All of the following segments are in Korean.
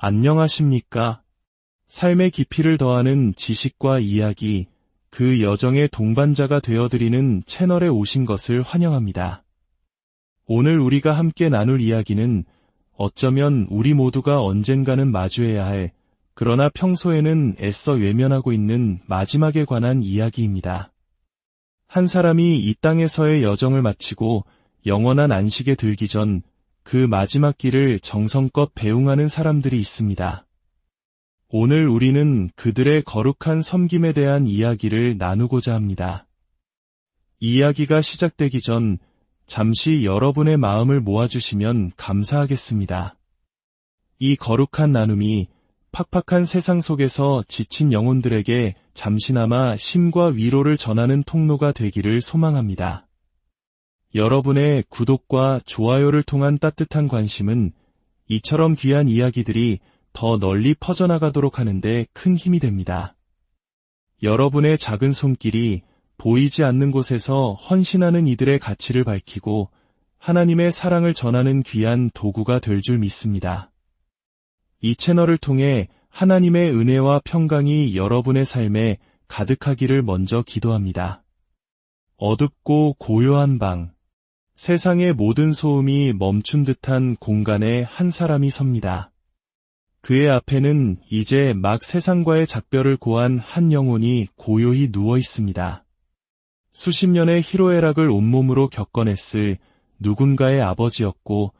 안녕하십니까? 삶의 깊이를 더하는 지식과 이야기, 그 여정의 동반자가 되어드리는 채널에 오신 것을 환영합니다. 오늘 우리가 함께 나눌 이야기는 어쩌면 우리 모두가 언젠가는 마주해야 할, 그러나 평소에는 애써 외면하고 있는 마지막에 관한 이야기입니다. 한 사람이 이 땅에서의 여정을 마치고 영원한 안식에 들기 전 그 마지막 길을 정성껏 배웅하는 사람들이 있습니다. 오늘 우리는 그들의 거룩한 섬김에 대한 이야기를 나누고자 합니다. 이야기가 시작되기 전 잠시 여러분의 마음을 모아주시면 감사하겠습니다. 이 거룩한 나눔이 팍팍한 세상 속에서 지친 영혼들에게 잠시나마 쉼과 위로를 전하는 통로가 되기를 소망합니다. 여러분의 구독과 좋아요를 통한 따뜻한 관심은 이처럼 귀한 이야기들이 더 널리 퍼져나가도록 하는데 큰 힘이 됩니다. 여러분의 작은 손길이 보이지 않는 곳에서 헌신하는 이들의 가치를 밝히고 하나님의 사랑을 전하는 귀한 도구가 될 줄 믿습니다. 이 채널을 통해 하나님의 은혜와 평강이 여러분의 삶에 가득하기를 먼저 기도합니다. 어둡고 고요한 방, 세상의 모든 소음이 멈춘 듯한 공간에 한 사람이 섭니다. 그의 앞에는 이제 막 세상과의 작별을 고한 한 영혼이 고요히 누워 있습니다. 수십 년의 희로애락을 온몸으로 겪어냈을 누군가의 아버지였고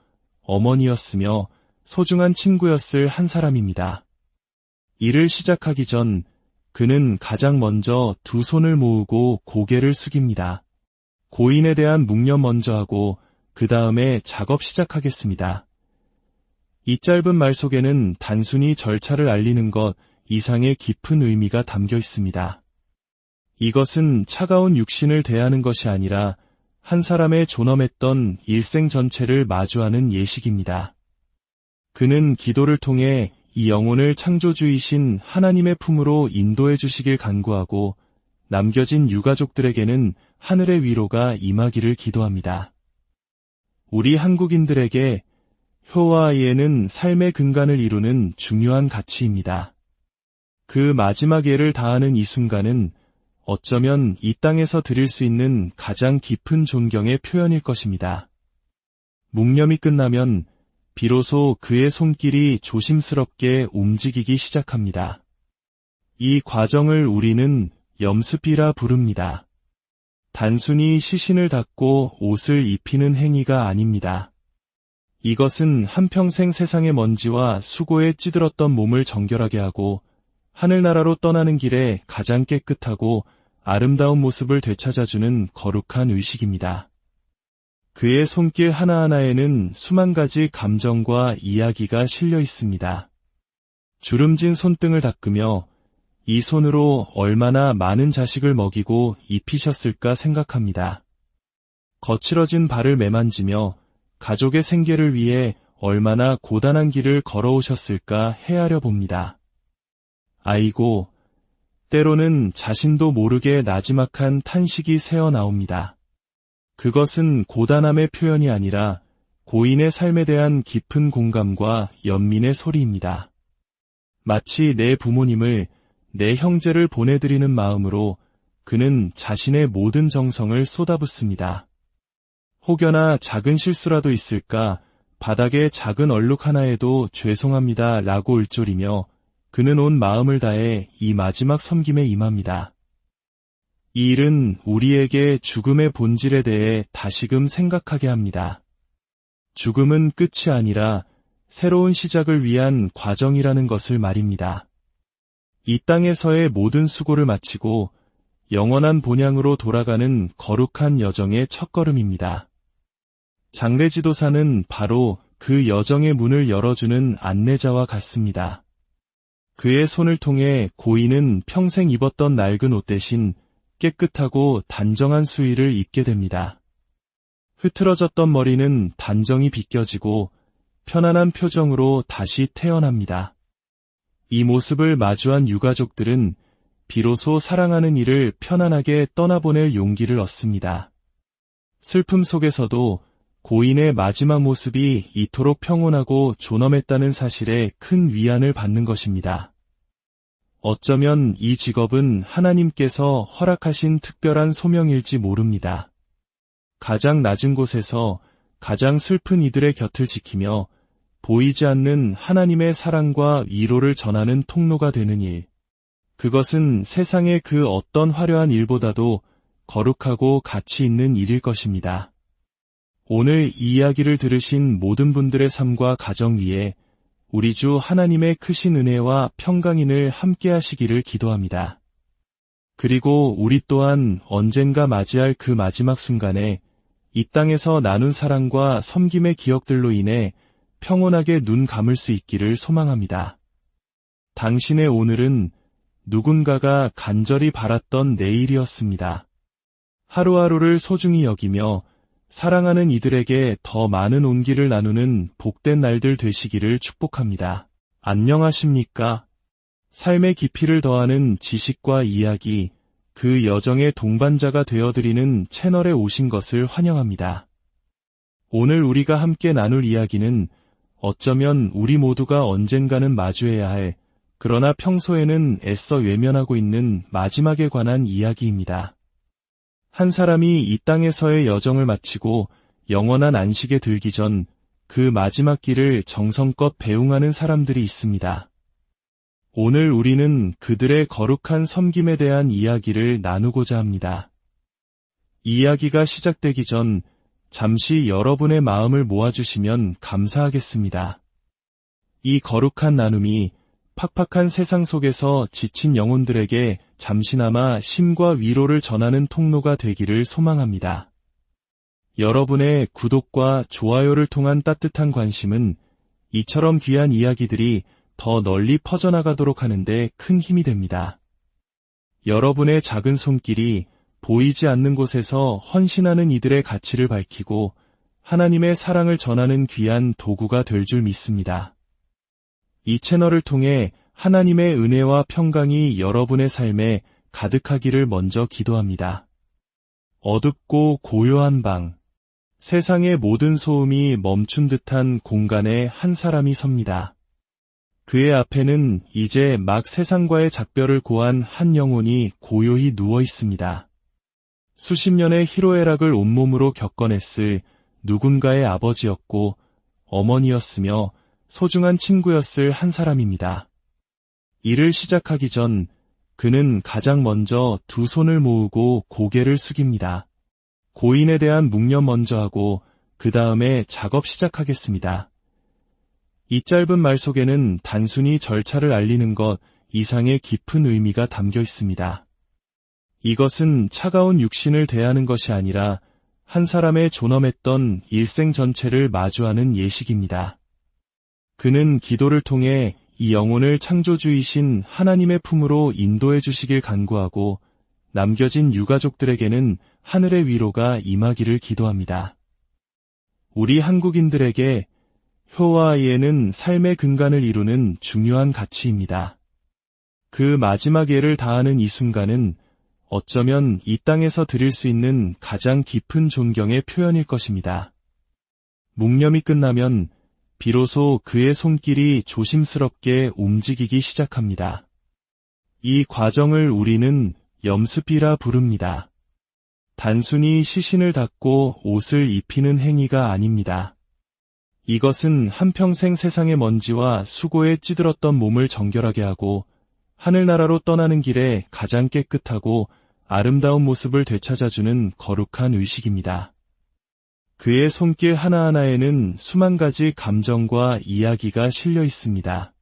어머니였으며 소중한 친구였을 한 사람입니다. 일을 시작하기 전 그는 가장 먼저 두 손을 모으고 고개를 숙입니다. 고인에 대한 묵념 먼저 하고 그 다음에 작업 시작하겠습니다. 이 짧은 말 속에는 단순히 절차를 알리는 것 이상의 깊은 의미가 담겨 있습니다. 이것은 차가운 육신을 대하는 것이 아니라 한 사람의 존엄했던 일생 전체를 마주하는 예식입니다. 그는 기도를 통해 이 영혼을 창조주이신 하나님의 품으로 인도해 주시길 간구하고 남겨진 유가족들에게는 하늘의 위로가 임하기를 기도합니다. 우리 한국인들에게 효와 예는 삶의 근간을 이루는 중요한 가치입니다. 그 마지막 예를 다하는 이 순간은 어쩌면 이 땅에서 드릴 수 있는 가장 깊은 존경의 표현일 것입니다. 묵념이 끝나면 비로소 그의 손길이 조심스럽게 움직이기 시작합니다. 이 과정을 우리는 염습이라 부릅니다. 단순히 시신을 닦고 옷을 입히는 행위가 아닙니다. 이것은 한평생 세상의 먼지와 수고에 찌들었던 몸을 정결하게 하고 하늘나라로 떠나는 길에 가장 깨끗하고 아름다운 모습을 되찾아주는 거룩한 의식입니다. 그의 손길 하나하나에는 수만 가지 감정과 이야기가 실려 있습니다. 주름진 손등을 닦으며 이 손으로 얼마나 많은 자식을 먹이고 입히셨을까 생각합니다. 거칠어진 발을 매만지며 가족의 생계를 위해 얼마나 고단한 길을 걸어오셨을까 헤아려 봅니다. 아이고, 때로는 자신도 모르게 나지막한 탄식이 새어나옵니다. 그것은 고단함의 표현이 아니라 고인의 삶에 대한 깊은 공감과 연민의 소리입니다. 마치 내 부모님을, 내 형제를 보내드리는 마음으로 그는 자신의 모든 정성을 쏟아붓습니다. 혹여나 작은 실수라도 있을까 바닥에 작은 얼룩 하나에도 죄송합니다 라고 울졸이며 그는 온 마음을 다해 이 마지막 섬김에 임합니다. 이 일은 우리에게 죽음의 본질에 대해 다시금 생각하게 합니다. 죽음은 끝이 아니라 새로운 시작을 위한 과정이라는 것을 말입니다. 이 땅에서의 모든 수고를 마치고 영원한 본향으로 돌아가는 거룩한 여정의 첫걸음입니다. 장례지도사는 바로 그 여정의 문을 열어주는 안내자와 같습니다. 그의 손을 통해 고인은 평생 입었던 낡은 옷 대신 깨끗하고 단정한 수의를 입게 됩니다. 흐트러졌던 머리는 단정히 빗겨지고 편안한 표정으로 다시 태어납니다. 이 모습을 마주한 유가족들은 비로소 사랑하는 이를 편안하게 떠나보낼 용기를 얻습니다. 슬픔 속에서도 고인의 마지막 모습이 이토록 평온하고 존엄했다는 사실에 큰 위안을 받는 것입니다. 어쩌면 이 직업은 하나님께서 허락하신 특별한 소명일지 모릅니다. 가장 낮은 곳에서 가장 슬픈 이들의 곁을 지키며 보이지 않는 하나님의 사랑과 위로를 전하는 통로가 되는 일. 그것은 세상의 그 어떤 화려한 일보다도 거룩하고 가치 있는 일일 것입니다. 오늘 이 이야기를 들으신 모든 분들의 삶과 가정 위에 우리 주 하나님의 크신 은혜와 평강인을 함께 하시기를 기도합니다. 그리고 우리 또한 언젠가 맞이할 그 마지막 순간에 이 땅에서 나눈 사랑과 섬김의 기억들로 인해 평온하게 눈 감을 수 있기를 소망합니다. 당신의 오늘은 누군가가 간절히 바랐던 내일이었습니다. 하루하루를 소중히 여기며 사랑하는 이들에게 더 많은 온기를 나누는 복된 날들 되시기를 축복합니다. 안녕하십니까? 삶의 깊이를 더하는 지식과 이야기, 그 여정의 동반자가 되어드리는 채널에 오신 것을 환영합니다. 오늘 우리가 함께 나눌 이야기는 어쩌면 우리 모두가 언젠가는 마주해야 할, 그러나 평소에는 애써 외면하고 있는 마지막에 관한 이야기입니다. 한 사람이 이 땅에서의 여정을 마치고 영원한 안식에 들기 전 그 마지막 길을 정성껏 배웅하는 사람들이 있습니다. 오늘 우리는 그들의 거룩한 섬김에 대한 이야기를 나누고자 합니다. 이야기가 시작되기 전 잠시 여러분의 마음을 모아주시면 감사하겠습니다. 이 거룩한 나눔이 팍팍한 세상 속에서 지친 영혼들에게 잠시나마 쉼과 위로를 전하는 통로가 되기를 소망합니다. 여러분의 구독과 좋아요를 통한 따뜻한 관심은 이처럼 귀한 이야기들이 더 널리 퍼져나가도록 하는데 큰 힘이 됩니다. 여러분의 작은 손길이 보이지 않는 곳에서 헌신하는 이들의 가치를 밝히고 하나님의 사랑을 전하는 귀한 도구가 될 줄 믿습니다. 이 채널을 통해 하나님의 은혜와 평강이 여러분의 삶에 가득하기를 먼저 기도합니다. 어둡고 고요한 방, 세상의 모든 소음이 멈춘 듯한 공간에 한 사람이 섭니다. 그의 앞에는 이제 막 세상과의 작별을 고한 한 영혼이 고요히 누워 있습니다. 수십 년의 희로애락을 온몸으로 겪어냈을 누군가의 아버지였고 어머니였으며 소중한 친구였을 한 사람입니다. 일을 시작하기 전 그는 가장 먼저 두 손을 모으고 고개를 숙입니다. 고인에 대한 묵념 먼저 하고 그 다음에 작업 시작하겠습니다. 이 짧은 말 속에는 단순히 절차를 알리는 것 이상의 깊은 의미가 담겨 있습니다. 이것은 차가운 육신을 대하는 것이 아니라 한 사람의 존엄했던 일생 전체를 마주하는 예식입니다. 그는 기도를 통해 이 영혼을 창조주이신 하나님의 품으로 인도해 주시길 간구하고 남겨진 유가족들에게는 하늘의 위로가 임하기를 기도합니다. 우리 한국인들에게 효와 아이에는 삶의 근간을 이루는 중요한 가치입니다. 그 마지막 예를 다하는 이 순간은 어쩌면 이 땅에서 드릴 수 있는 가장 깊은 존경의 표현일 것입니다. 묵념이 끝나면 비로소 그의 손길이 조심스럽게 움직이기 시작합니다. 이 과정을 우리는 염습이라 부릅니다. 단순히 시신을 닦고 옷을 입히는 행위가 아닙니다. 이것은 한평생 세상의 먼지와 수고에 찌들었던 몸을 정결하게 하고 하늘나라로 떠나는 길에 가장 깨끗하고 아름다운 모습을 되찾아주는 거룩한 의식입니다. 그의 손길 하나하나에는 수만 가지 감정과 이야기가 실려 있습니다.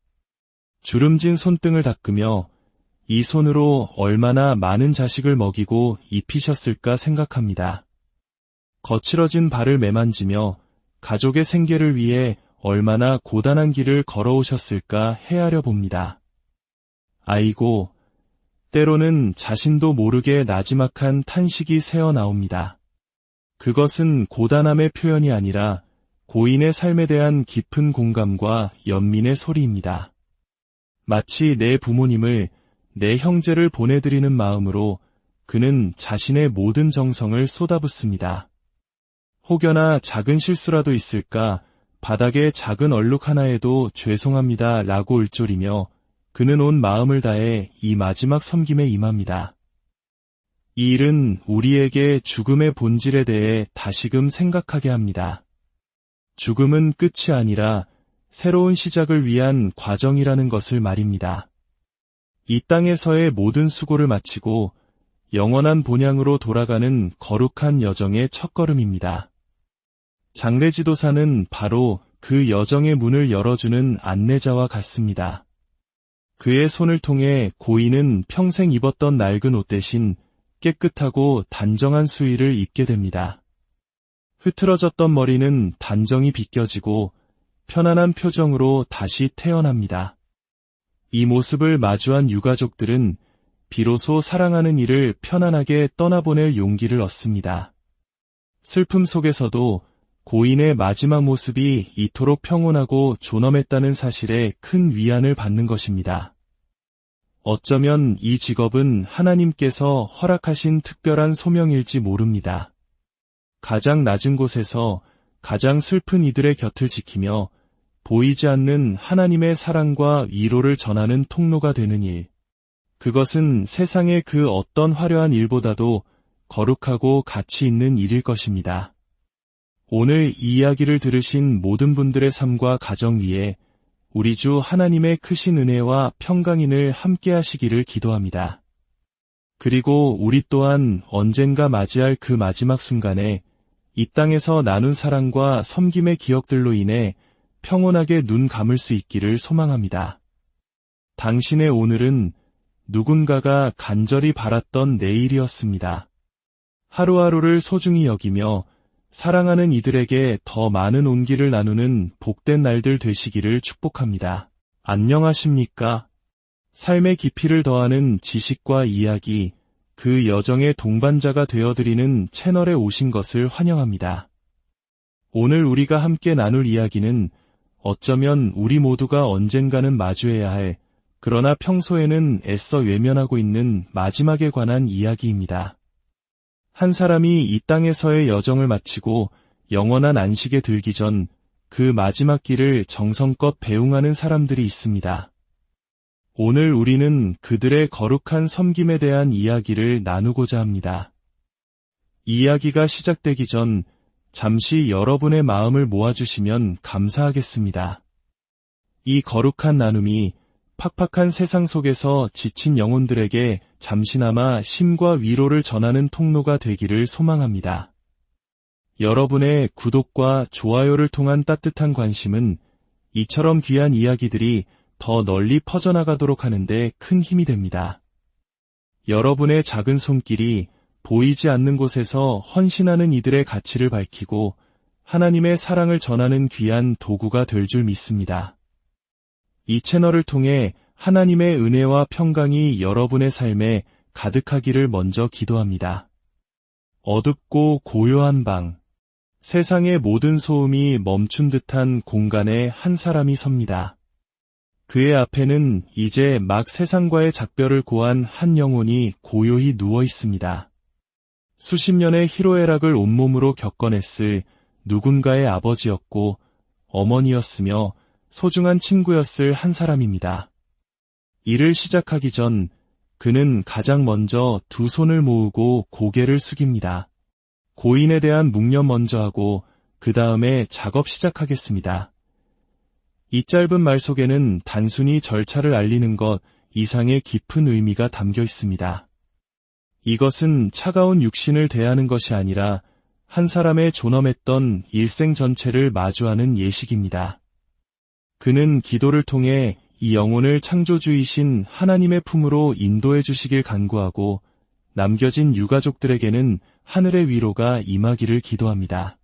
주름진 손등을 닦으며 이 손으로 얼마나 많은 자식을 먹이고 입히셨을까 생각합니다. 거칠어진 발을 매만지며 가족의 생계를 위해 얼마나 고단한 길을 걸어오셨을까 헤아려 봅니다. 아이고, 때로는 자신도 모르게 나지막한 탄식이 새어나옵니다. 그것은 고단함의 표현이 아니라 고인의 삶에 대한 깊은 공감과 연민의 소리입니다. 마치 내 부모님을, 내 형제를 보내드리는 마음으로 그는 자신의 모든 정성을 쏟아붓습니다. 혹여나 작은 실수라도 있을까, 바닥에 작은 얼룩 하나에도 죄송합니다 라고 울졸이며 그는 온 마음을 다해 이 마지막 섬김에 임합니다. 이 일은 우리에게 죽음의 본질에 대해 다시금 생각하게 합니다. 죽음은 끝이 아니라 새로운 시작을 위한 과정이라는 것을 말입니다. 이 땅에서의 모든 수고를 마치고 영원한 본향으로 돌아가는 거룩한 여정의 첫걸음입니다. 장례지도사는 바로 그 여정의 문을 열어주는 안내자와 같습니다. 그의 손을 통해 고인은 평생 입었던 낡은 옷 대신 깨끗하고 단정한 수의를 입게 됩니다. 흐트러졌던 머리는 단정히 빗겨지고 편안한 표정으로 다시 태어납니다. 이 모습을 마주한 유가족들은 비로소 사랑하는 이를 편안하게 떠나보낼 용기를 얻습니다. 슬픔 속에서도 고인의 마지막 모습이 이토록 평온하고 존엄했다는 사실에 큰 위안을 받는 것입니다. 어쩌면 이 직업은 하나님께서 허락하신 특별한 소명일지 모릅니다. 가장 낮은 곳에서 가장 슬픈 이들의 곁을 지키며 보이지 않는 하나님의 사랑과 위로를 전하는 통로가 되는 일. 그것은 세상의 그 어떤 화려한 일보다도 거룩하고 가치 있는 일일 것입니다. 오늘 이 이야기를 들으신 모든 분들의 삶과 가정 위에 우리 주 하나님의 크신 은혜와 평강인을 함께 하시기를 기도합니다. 그리고 우리 또한 언젠가 맞이할 그 마지막 순간에 이 땅에서 나눈 사랑과 섬김의 기억들로 인해 평온하게 눈 감을 수 있기를 소망합니다. 당신의 오늘은 누군가가 간절히 바랐던 내일이었습니다. 하루하루를 소중히 여기며 사랑하는 이들에게 더 많은 온기를 나누는 복된 날들 되시기를 축복합니다. 안녕하십니까? 삶의 깊이를 더하는 지식과 이야기, 그 여정의 동반자가 되어드리는 채널에 오신 것을 환영합니다. 오늘 우리가 함께 나눌 이야기는 어쩌면 우리 모두가 언젠가는 마주해야 할, 그러나 평소에는 애써 외면하고 있는 마지막에 관한 이야기입니다. 한 사람이 이 땅에서의 여정을 마치고 영원한 안식에 들기 전 그 마지막 길을 정성껏 배웅하는 사람들이 있습니다. 오늘 우리는 그들의 거룩한 섬김에 대한 이야기를 나누고자 합니다. 이야기가 시작되기 전 잠시 여러분의 마음을 모아주시면 감사하겠습니다. 이 거룩한 나눔이 팍팍한 세상 속에서 지친 영혼들에게 잠시나마 쉼과 위로를 전하는 통로가 되기를 소망합니다. 여러분의 구독과 좋아요를 통한 따뜻한 관심은 이처럼 귀한 이야기들이 더 널리 퍼져나가도록 하는데 큰 힘이 됩니다. 여러분의 작은 손길이 보이지 않는 곳에서 헌신하는 이들의 가치를 밝히고 하나님의 사랑을 전하는 귀한 도구가 될 줄 믿습니다. 이 채널을 통해 하나님의 은혜와 평강이 여러분의 삶에 가득하기를 먼저 기도합니다. 어둡고 고요한 방, 세상의 모든 소음이 멈춘 듯한 공간에 한 사람이 섭니다. 그의 앞에는 이제 막 세상과의 작별을 고한 한 영혼이 고요히 누워 있습니다. 수십 년의 희로애락을 온몸으로 겪어냈을 누군가의 아버지였고 어머니였으며 소중한 친구였을 한 사람입니다. 일을 시작하기 전 그는 가장 먼저 두 손을 모으고 고개를 숙입니다. 고인에 대한 묵념 먼저 하고 그 다음에 작업 시작하겠습니다. 이 짧은 말 속에는 단순히 절차를 알리는 것 이상의 깊은 의미가 담겨 있습니다. 이것은 차가운 육신을 대하는 것이 아니라 한 사람의 존엄했던 일생 전체를 마주하는 예식입니다. 그는 기도를 통해 이 영혼을 창조주이신 하나님의 품으로 인도해 주시길 간구하고 남겨진 유가족들에게는 하늘의 위로가 임하기를 기도합니다.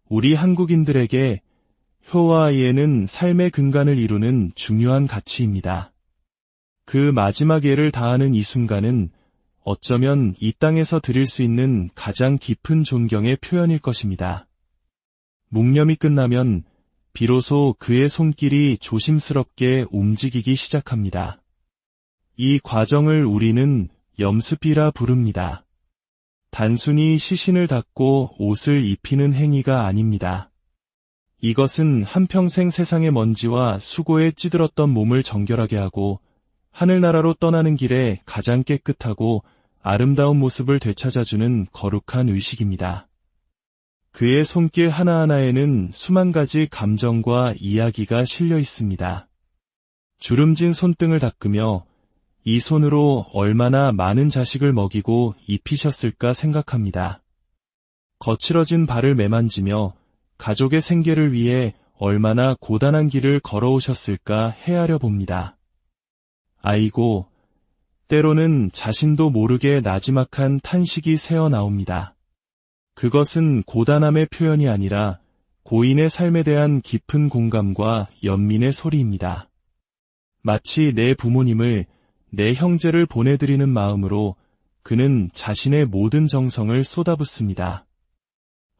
우리 한국인들에게 효와 아이에는 삶의 근간을 이루는 중요한 가치입니다. 그 마지막 예를 다하는 이 순간은 어쩌면 이 땅에서 드릴 수 있는 가장 깊은 존경의 표현일 것입니다. 묵념이 끝나면 비로소 그의 손길이 조심스럽게 움직이기 시작합니다. 이 과정을 우리는 염습이라 부릅니다. 단순히 시신을 닦고 옷을 입히는 행위가 아닙니다. 이것은 한평생 세상의 먼지와 수고에 찌들었던 몸을 정결하게 하고 하늘나라로 떠나는 길에 가장 깨끗하고 아름다운 모습을 되찾아주는 거룩한 의식입니다. 그의 손길 하나하나에는 수만 가지 감정과 이야기가 실려 있습니다. 주름진 손등을 닦으며 이 손으로 얼마나 많은 자식을 먹이고 입히셨을까 생각합니다. 거칠어진 발을 매만지며 가족의 생계를 위해 얼마나 고단한 길을 걸어오셨을까 헤아려 봅니다. 아이고, 때로는 자신도 모르게 나지막한 탄식이 새어나옵니다. 그것은 고단함의 표현이 아니라 고인의 삶에 대한 깊은 공감과 연민의 소리입니다. 마치 내 부모님을, 내 형제를 보내드리는 마음으로 그는 자신의 모든 정성을 쏟아붓습니다.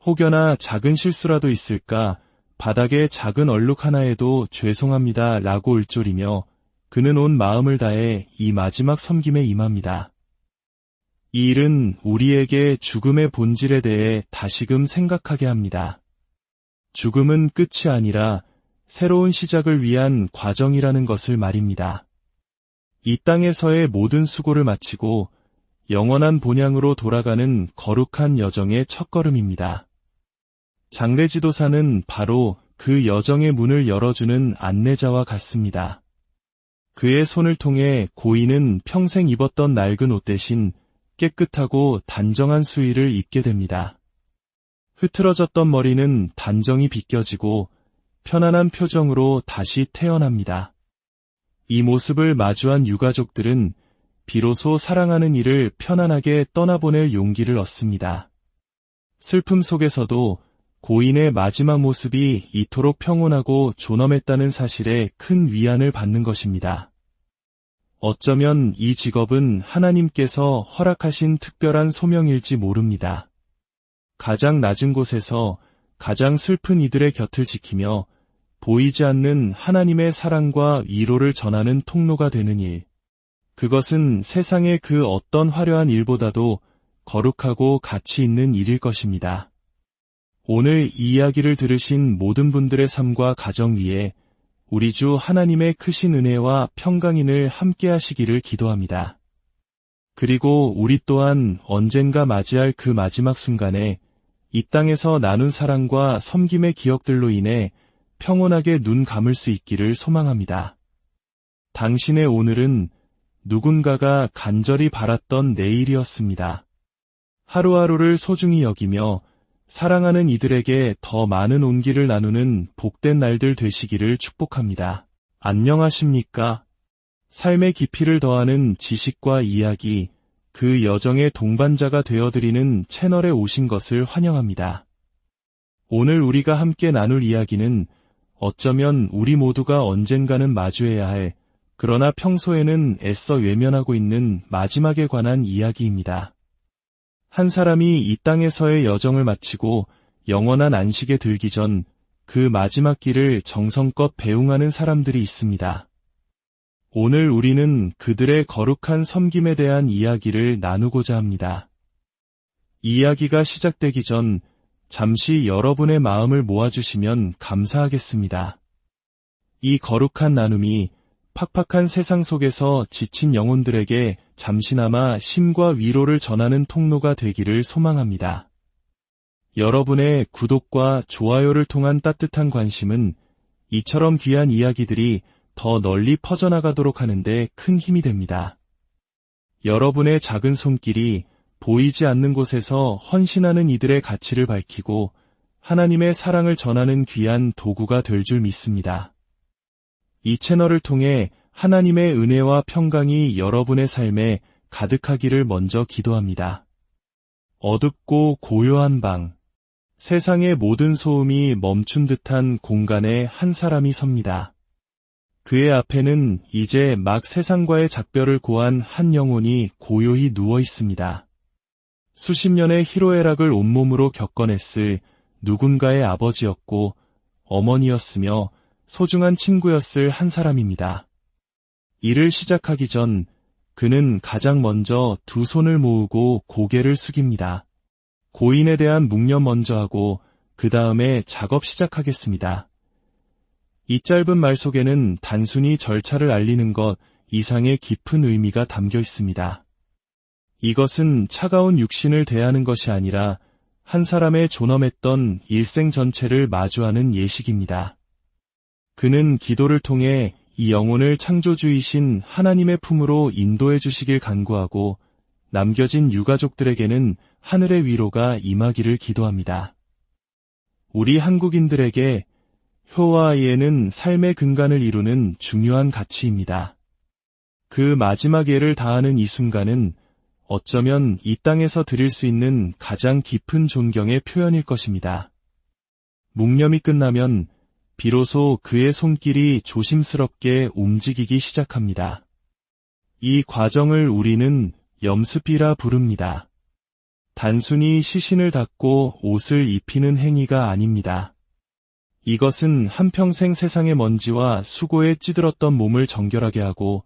혹여나 작은 실수라도 있을까 바닥에 작은 얼룩 하나에도 죄송합니다 라고 울졸이며 그는 온 마음을 다해 이 마지막 섬김에 임합니다. 이 일은 우리에게 죽음의 본질에 대해 다시금 생각하게 합니다. 죽음은 끝이 아니라 새로운 시작을 위한 과정이라는 것을 말입니다. 이 땅에서의 모든 수고를 마치고 영원한 본향으로 돌아가는 거룩한 여정의 첫걸음입니다. 장례지도사는 바로 그 여정의 문을 열어주는 안내자와 같습니다. 그의 손을 통해 고인은 평생 입었던 낡은 옷 대신 깨끗하고 단정한 수의를 입게 됩니다. 흐트러졌던 머리는 단정히 빗겨지고 편안한 표정으로 다시 태어납니다. 이 모습을 마주한 유가족들은 비로소 사랑하는 이를 편안하게 떠나보낼 용기를 얻습니다. 슬픔 속에서도 고인의 마지막 모습이 이토록 평온하고 존엄했다는 사실에 큰 위안을 받는 것입니다. 어쩌면 이 직업은 하나님께서 허락하신 특별한 소명일지 모릅니다. 가장 낮은 곳에서 가장 슬픈 이들의 곁을 지키며 보이지 않는 하나님의 사랑과 위로를 전하는 통로가 되는 일. 그것은 세상의 그 어떤 화려한 일보다도 거룩하고 가치 있는 일일 것입니다. 오늘 이 이야기를 들으신 모든 분들의 삶과 가정 위에 우리 주 하나님의 크신 은혜와 평강인을 함께 하시기를 기도합니다. 그리고 우리 또한 언젠가 맞이할 그 마지막 순간에 이 땅에서 나눈 사랑과 섬김의 기억들로 인해 평온하게 눈 감을 수 있기를 소망합니다. 당신의 오늘은 누군가가 간절히 바랐던 내일이었습니다. 하루하루를 소중히 여기며 사랑하는 이들에게 더 많은 온기를 나누는 복된 날들 되시기를 축복합니다. 안녕하십니까? 삶의 깊이를 더하는 지식과 이야기, 그 여정의 동반자가 되어드리는 채널에 오신 것을 환영합니다. 오늘 우리가 함께 나눌 이야기는 어쩌면 우리 모두가 언젠가는 마주해야 할, 그러나 평소에는 애써 외면하고 있는 마지막에 관한 이야기입니다. 한 사람이 이 땅에서의 여정을 마치고 영원한 안식에 들기 전 그 마지막 길을 정성껏 배웅하는 사람들이 있습니다. 오늘 우리는 그들의 거룩한 섬김에 대한 이야기를 나누고자 합니다. 이야기가 시작되기 전 잠시 여러분의 마음을 모아주시면 감사하겠습니다. 이 거룩한 나눔이 팍팍한 세상 속에서 지친 영혼들에게 잠시나마 힘과 위로를 전하는 통로가 되기를 소망합니다. 여러분의 구독과 좋아요를 통한 따뜻한 관심은 이처럼 귀한 이야기들이 더 널리 퍼져나가도록 하는데 큰 힘이 됩니다. 여러분의 작은 손길이 보이지 않는 곳에서 헌신하는 이들의 가치를 밝히고 하나님의 사랑을 전하는 귀한 도구가 될 줄 믿습니다. 이 채널을 통해 하나님의 은혜와 평강이 여러분의 삶에 가득하기를 먼저 기도합니다. 어둡고 고요한 방, 세상의 모든 소음이 멈춘 듯한 공간에 한 사람이 섭니다. 그의 앞에는 이제 막 세상과의 작별을 고한 한 영혼이 고요히 누워 있습니다. 수십 년의 희로애락을 온몸으로 겪어냈을 누군가의 아버지였고 어머니였으며 소중한 친구였을 한 사람입니다. 일을 시작하기 전 그는 가장 먼저 두 손을 모으고 고개를 숙입니다. 고인에 대한 묵념 먼저 하고 그 다음에 작업 시작하겠습니다. 이 짧은 말 속에는 단순히 절차를 알리는 것 이상의 깊은 의미가 담겨 있습니다. 이것은 차가운 육신을 대하는 것이 아니라 한 사람의 존엄했던 일생 전체를 마주하는 예식입니다. 그는 기도를 통해 이 영혼을 창조주이신 하나님의 품으로 인도해 주시길 간구하고 남겨진 유가족들에게는 하늘의 위로가 임하기를 기도합니다. 우리 한국인들에게 효와 예는 삶의 근간을 이루는 중요한 가치입니다. 그 마지막 예를 다하는 이 순간은 어쩌면 이 땅에서 드릴 수 있는 가장 깊은 존경의 표현일 것입니다. 묵념이 끝나면 비로소 그의 손길이 조심스럽게 움직이기 시작합니다. 이 과정을 우리는 염습이라 부릅니다. 단순히 시신을 닦고 옷을 입히는 행위가 아닙니다. 이것은 한평생 세상의 먼지와 수고에 찌들었던 몸을 정결하게 하고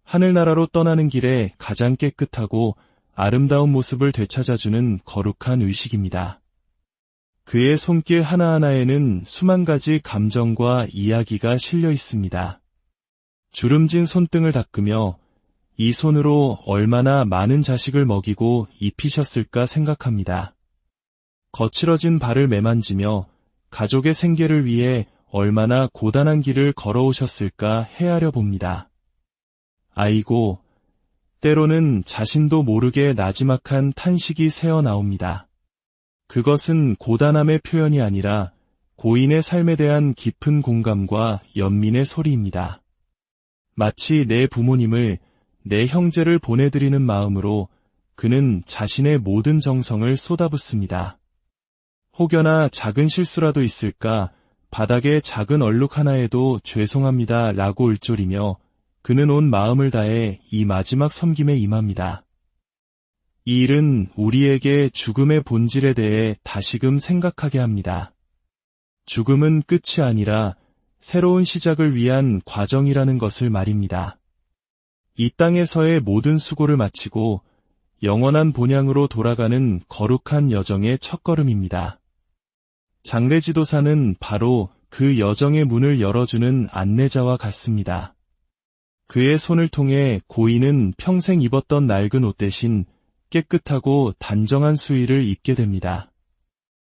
하늘나라로 떠나는 길에 가장 깨끗하고 아름다운 모습을 되찾아주는 거룩한 의식입니다. 그의 손길 하나하나에는 수만 가지 감정과 이야기가 실려 있습니다. 주름진 손등을 닦으며 이 손으로 얼마나 많은 자식을 먹이고 입히셨을까 생각합니다. 거칠어진 발을 매만지며 가족의 생계를 위해 얼마나 고단한 길을 걸어오셨을까 헤아려 봅니다. 아이고, 때로는 자신도 모르게 나지막한 탄식이 새어나옵니다. 그것은 고단함의 표현이 아니라 고인의 삶에 대한 깊은 공감과 연민의 소리입니다. 마치 내 부모님을, 내 형제를 보내드리는 마음으로 그는 자신의 모든 정성을 쏟아붓습니다. 혹여나 작은 실수라도 있을까 바닥에 작은 얼룩 하나에도 죄송합니다 라고 울졸이며 그는 온 마음을 다해 이 마지막 섬김에 임합니다. 이 일은 우리에게 죽음의 본질에 대해 다시금 생각하게 합니다. 죽음은 끝이 아니라 새로운 시작을 위한 과정이라는 것을 말입니다. 이 땅에서의 모든 수고를 마치고 영원한 본향으로 돌아가는 거룩한 여정의 첫걸음입니다. 장례지도사는 바로 그 여정의 문을 열어주는 안내자와 같습니다. 그의 손을 통해 고인은 평생 입었던 낡은 옷 대신 깨끗하고 단정한 수의를 입게 됩니다.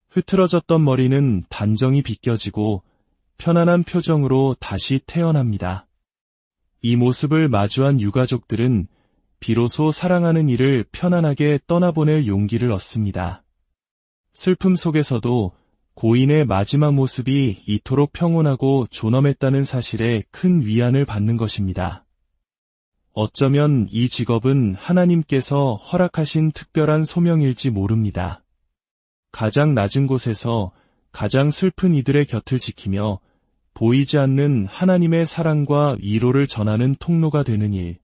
흐트러졌던 머리는 단정히 빗겨지고 편안한 표정으로 다시 태어납니다. 이 모습을 마주한 유가족들은 비로소 사랑하는 이를 편안하게 떠나보낼 용기를 얻습니다. 슬픔 속에서도 고인의 마지막 모습이 이토록 평온하고 존엄했다는 사실에 큰 위안을 받는 것입니다. 어쩌면 이 직업은 하나님께서 허락하신 특별한 소명일지 모릅니다. 가장 낮은 곳에서 가장 슬픈 이들의 곁을 지키며 보이지 않는 하나님의 사랑과 위로를 전하는 통로가 되는 일.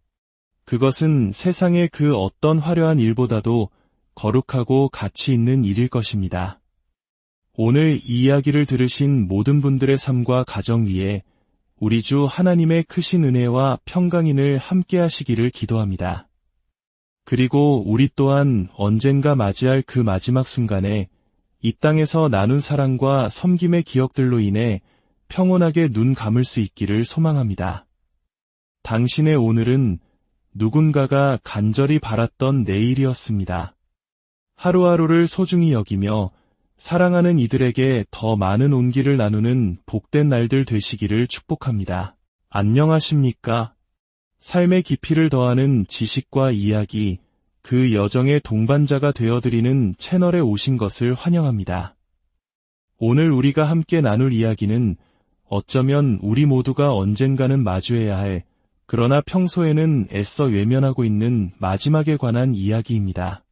그것은 세상의 그 어떤 화려한 일보다도 거룩하고 가치 있는 일일 것입니다. 오늘 이 이야기를 들으신 모든 분들의 삶과 가정 위에 우리 주 하나님의 크신 은혜와 평강인을 함께 하시기를 기도합니다. 그리고 우리 또한 언젠가 맞이할 그 마지막 순간에 이 땅에서 나눈 사랑과 섬김의 기억들로 인해 평온하게 눈 감을 수 있기를 소망합니다. 당신의 오늘은 누군가가 간절히 바랐던 내일이었습니다. 하루하루를 소중히 여기며 사랑하는 이들에게 더 많은 온기를 나누는 복된 날들 되시기를 축복합니다. 안녕하십니까? 삶의 깊이를 더하는 지식과 이야기, 그 여정의 동반자가 되어드리는 채널에 오신 것을 환영합니다. 오늘 우리가 함께 나눌 이야기는 어쩌면 우리 모두가 언젠가는 마주해야 할, 그러나 평소에는 애써 외면하고 있는 마지막에 관한 이야기입니다.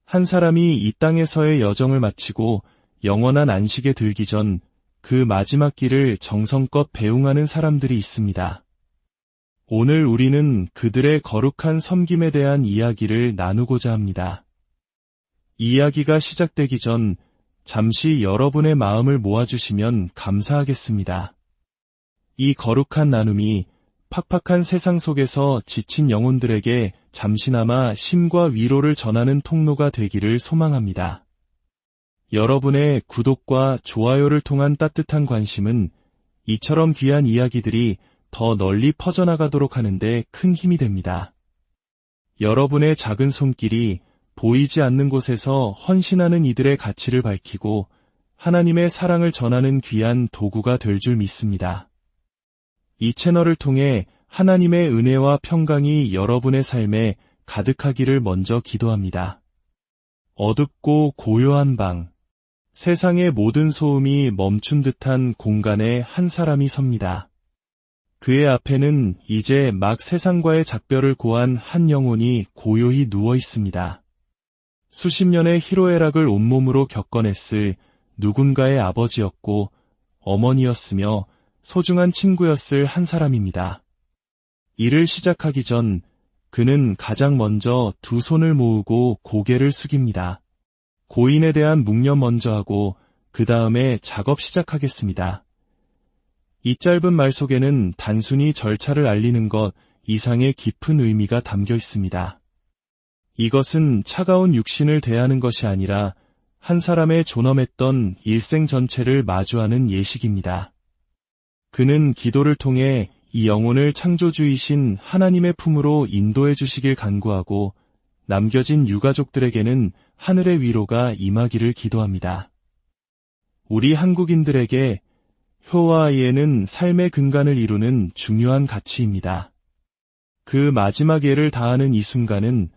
한 사람이 이 땅에서의 여정을 마치고 영원한 안식에 들기 전 그 마지막 길을 정성껏 배웅하는 사람들이 있습니다. 오늘 우리는 그들의 거룩한 섬김에 대한 이야기를 나누고자 합니다. 이야기가 시작되기 전 잠시 여러분의 마음을 모아주시면 감사하겠습니다. 이 거룩한 나눔이 팍팍한 세상 속에서 지친 영혼들에게 잠시나마 쉼과 위로를 전하는 통로가 되기를 소망합니다. 여러분의 구독과 좋아요를 통한 따뜻한 관심은 이처럼 귀한 이야기들이 더 널리 퍼져나가도록 하는데 큰 힘이 됩니다. 여러분의 작은 손길이 보이지 않는 곳에서 헌신하는 이들의 가치를 밝히고 하나님의 사랑을 전하는 귀한 도구가 될 줄 믿습니다. 이 채널을 통해 하나님의 은혜와 평강이 여러분의 삶에 가득하기를 먼저 기도합니다. 어둡고 고요한 방, 세상의 모든 소음이 멈춘 듯한 공간에 한 사람이 섭니다. 그의 앞에는 이제 막 세상과의 작별을 고한 한 영혼이 고요히 누워 있습니다. 수십 년의 희로애락을 온몸으로 겪어냈을 누군가의 아버지였고 어머니였으며 소중한 친구였을 한 사람입니다. 일을 시작하기 전 그는 가장 먼저 두 손을 모으고 고개를 숙입니다. 고인에 대한 묵념 먼저 하고 그 다음에 작업 시작하겠습니다. 이 짧은 말 속에는 단순히 절차를 알리는 것 이상의 깊은 의미가 담겨 있습니다. 이것은 차가운 육신을 대하는 것이 아니라 한 사람의 존엄했던 일생 전체를 마주하는 예식입니다. 그는 기도를 통해 이 영혼을 창조주이신 하나님의 품으로 인도해 주시길 간구하고 남겨진 유가족들에게는 하늘의 위로가 임하기를 기도합니다. 우리 한국인들에게 효와 예는 삶의 근간을 이루는 중요한 가치입니다. 그 마지막 예를 다하는 이 순간은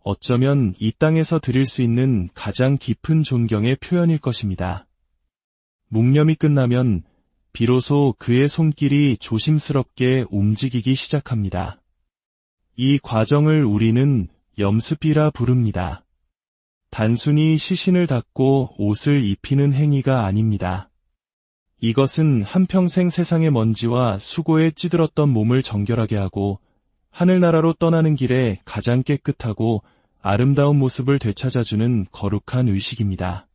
어쩌면 이 땅에서 드릴 수 있는 가장 깊은 존경의 표현일 것입니다. 묵념이 끝나면 비로소 그의 손길이 조심스럽게 움직이기 시작합니다. 이 과정을 우리는 염습이라 부릅니다. 단순히 시신을 닦고 옷을 입히는 행위가 아닙니다. 이것은 한평생 세상의 먼지와 수고에 찌들었던 몸을 정결하게 하고 하늘나라로 떠나는 길에 가장 깨끗하고 아름다운 모습을 되찾아주는 거룩한 의식입니다.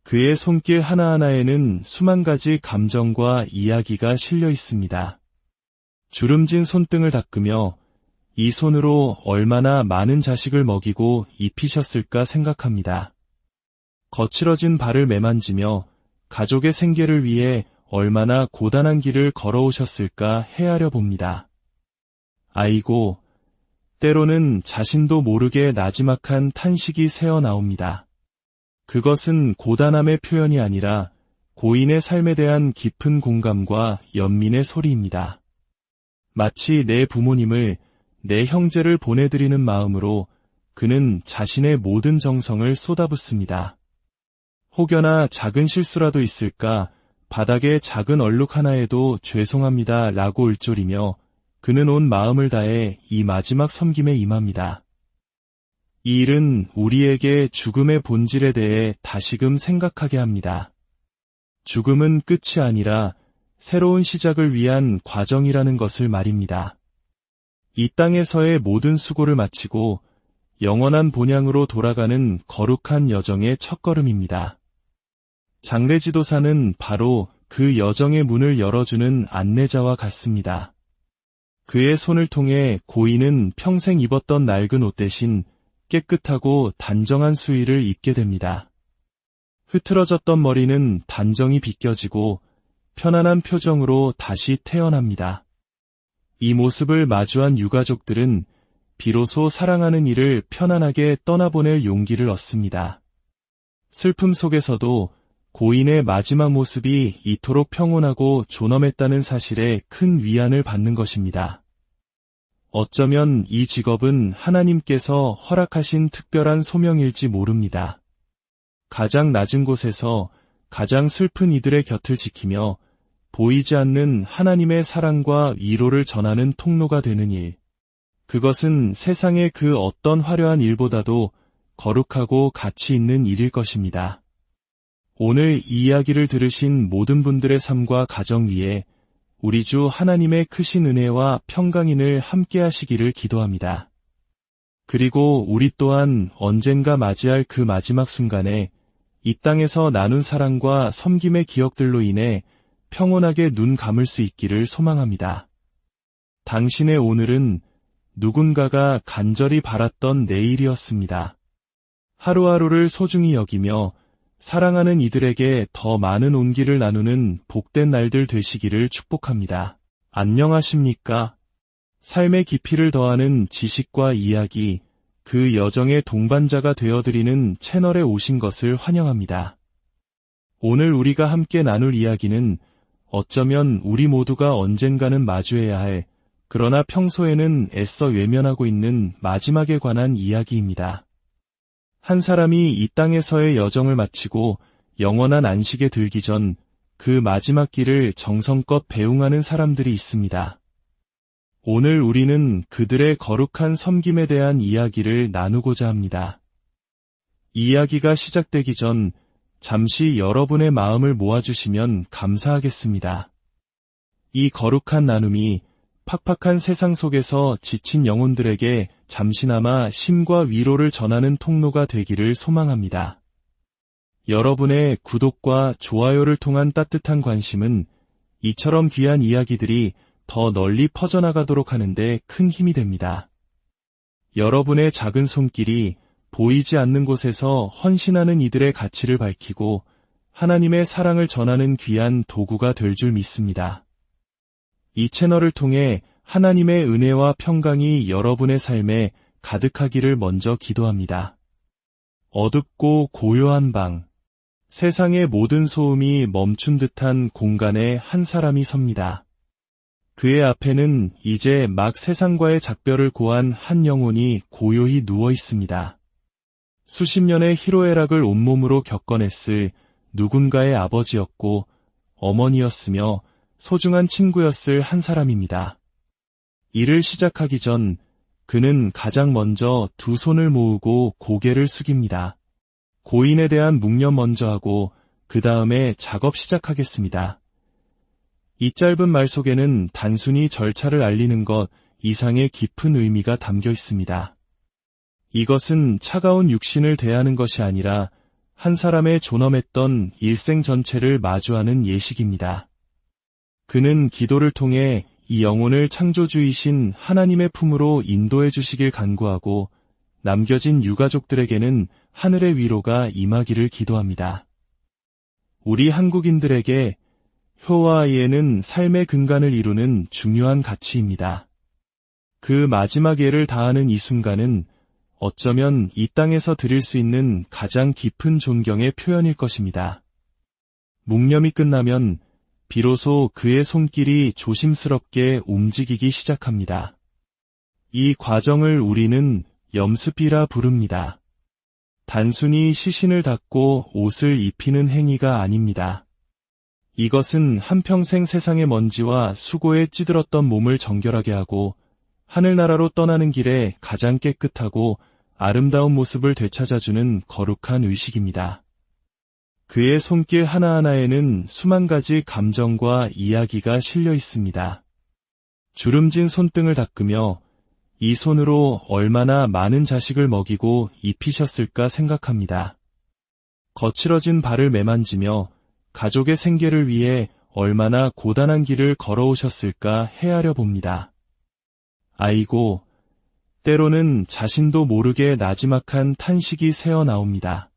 그의 손길 하나하나에는 수만 가지 감정과 이야기가 실려 있습니다. 주름진 손등을 닦으며 이 손으로 얼마나 많은 자식을 먹이고 입히셨을까 생각합니다. 거칠어진 발을 매만지며 가족의 생계를 위해 얼마나 고단한 길을 걸어오셨을까 헤아려 봅니다. 아이고, 때로는 자신도 모르게 나지막한 탄식이 새어나옵니다. 그것은 고단함의 표현이 아니라 고인의 삶에 대한 깊은 공감과 연민의 소리입니다. 마치 내 부모님을, 내 형제를 보내드리는 마음으로 그는 자신의 모든 정성을 쏟아붓습니다. 혹여나 작은 실수라도 있을까 바닥에 작은 얼룩 하나에도 죄송합니다 라고 울졸이며 그는 온 마음을 다해 이 마지막 섬김에 임합니다. 이 일은 우리에게 죽음의 본질에 대해 다시금 생각하게 합니다. 죽음은 끝이 아니라 새로운 시작을 위한 과정이라는 것을 말입니다. 이 땅에서의 모든 수고를 마치고 영원한 본향으로 돌아가는 거룩한 여정의 첫걸음입니다. 장례지도사는 바로 그 여정의 문을 열어주는 안내자와 같습니다. 그의 손을 통해 고인은 평생 입었던 낡은 옷 대신 깨끗하고 단정한 수의를 입게 됩니다. 흐트러졌던 머리는 단정히 빗겨지고 편안한 표정으로 다시 태어납니다. 이 모습을 마주한 유가족들은 비로소 사랑하는 이를 편안하게 떠나보낼 용기를 얻습니다. 슬픔 속에서도 고인의 마지막 모습이 이토록 평온하고 존엄했다는 사실에 큰 위안을 받는 것입니다. 어쩌면 이 직업은 하나님께서 허락하신 특별한 소명일지 모릅니다. 가장 낮은 곳에서 가장 슬픈 이들의 곁을 지키며 보이지 않는 하나님의 사랑과 위로를 전하는 통로가 되는 일. 그것은 세상의 그 어떤 화려한 일보다도 거룩하고 가치 있는 일일 것입니다. 오늘 이 이야기를 들으신 모든 분들의 삶과 가정 위에 우리 주 하나님의 크신 은혜와 평강인을 함께 하시기를 기도합니다. 그리고 우리 또한 언젠가 맞이할 그 마지막 순간에 이 땅에서 나눈 사랑과 섬김의 기억들로 인해 평온하게 눈 감을 수 있기를 소망합니다. 당신의 오늘은 누군가가 간절히 바랐던 내일이었습니다. 하루하루를 소중히 여기며 사랑하는 이들에게 더 많은 온기를 나누는 복된 날들 되시기를 축복합니다. 안녕하십니까? 삶의 깊이를 더하는 지식과 이야기, 그 여정의 동반자가 되어드리는 채널에 오신 것을 환영합니다. 오늘 우리가 함께 나눌 이야기는 어쩌면 우리 모두가 언젠가는 마주해야 할, 그러나 평소에는 애써 외면하고 있는 마지막에 관한 이야기입니다. 한 사람이 이 땅에서의 여정을 마치고 영원한 안식에 들기 전 그 마지막 길을 정성껏 배웅하는 사람들이 있습니다. 오늘 우리는 그들의 거룩한 섬김에 대한 이야기를 나누고자 합니다. 이야기가 시작되기 전 잠시 여러분의 마음을 모아주시면 감사하겠습니다. 이 거룩한 나눔이 팍팍한 세상 속에서 지친 영혼들에게 잠시나마 쉼과 위로를 전하는 통로가 되기를 소망합니다. 여러분의 구독과 좋아요를 통한 따뜻한 관심은 이처럼 귀한 이야기들이 더 널리 퍼져나가도록 하는데 큰 힘이 됩니다. 여러분의 작은 손길이 보이지 않는 곳에서 헌신하는 이들의 가치를 밝히고 하나님의 사랑을 전하는 귀한 도구가 될 줄 믿습니다. 이 채널을 통해 하나님의 은혜와 평강이 여러분의 삶에 가득하기를 먼저 기도합니다. 어둡고 고요한 방, 세상의 모든 소음이 멈춘 듯한 공간에 한 사람이 섭니다. 그의 앞에는 이제 막 세상과의 작별을 고한 한 영혼이 고요히 누워 있습니다. 수십 년의 희로애락을 온몸으로 겪어냈을 누군가의 아버지였고 어머니였으며 소중한 친구였을 한 사람입니다. 일을 시작하기 전 그는 가장 먼저 두 손을 모으고 고개를 숙입니다. 고인에 대한 묵념 먼저 하고 그 다음에 작업 시작하겠습니다. 이 짧은 말 속에는 단순히 절차를 알리는 것 이상의 깊은 의미가 담겨 있습니다. 이것은 차가운 육신을 대하는 것이 아니라 한 사람의 존엄했던 일생 전체를 마주하는 예식입니다. 그는 기도를 통해 이 영혼을 창조주이신 하나님의 품으로 인도해 주시길 간구하고 남겨진 유가족들에게는 하늘의 위로가 임하기를 기도합니다. 우리 한국인들에게 효와 예는 삶의 근간을 이루는 중요한 가치입니다. 그 마지막 예를 다하는 이 순간은 어쩌면 이 땅에서 드릴 수 있는 가장 깊은 존경의 표현일 것입니다. 묵념이 끝나면 비로소 그의 손길이 조심스럽게 움직이기 시작합니다. 이 과정을 우리는 염습이라 부릅니다. 단순히 시신을 닦고 옷을 입히는 행위가 아닙니다. 이것은 한평생 세상의 먼지와 수고에 찌들었던 몸을 정결하게 하고 하늘나라로 떠나는 길에 가장 깨끗하고 아름다운 모습을 되찾아주는 거룩한 의식입니다. 그의 손길 하나하나에는 수만 가지 감정과 이야기가 실려 있습니다. 주름진 손등을 닦으며 이 손으로 얼마나 많은 자식을 먹이고 입히셨을까 생각합니다. 거칠어진 발을 매만지며 가족의 생계를 위해 얼마나 고단한 길을 걸어오셨을까 헤아려 봅니다. 아이고, 때로는 자신도 모르게 나지막한 탄식이 새어나옵니다.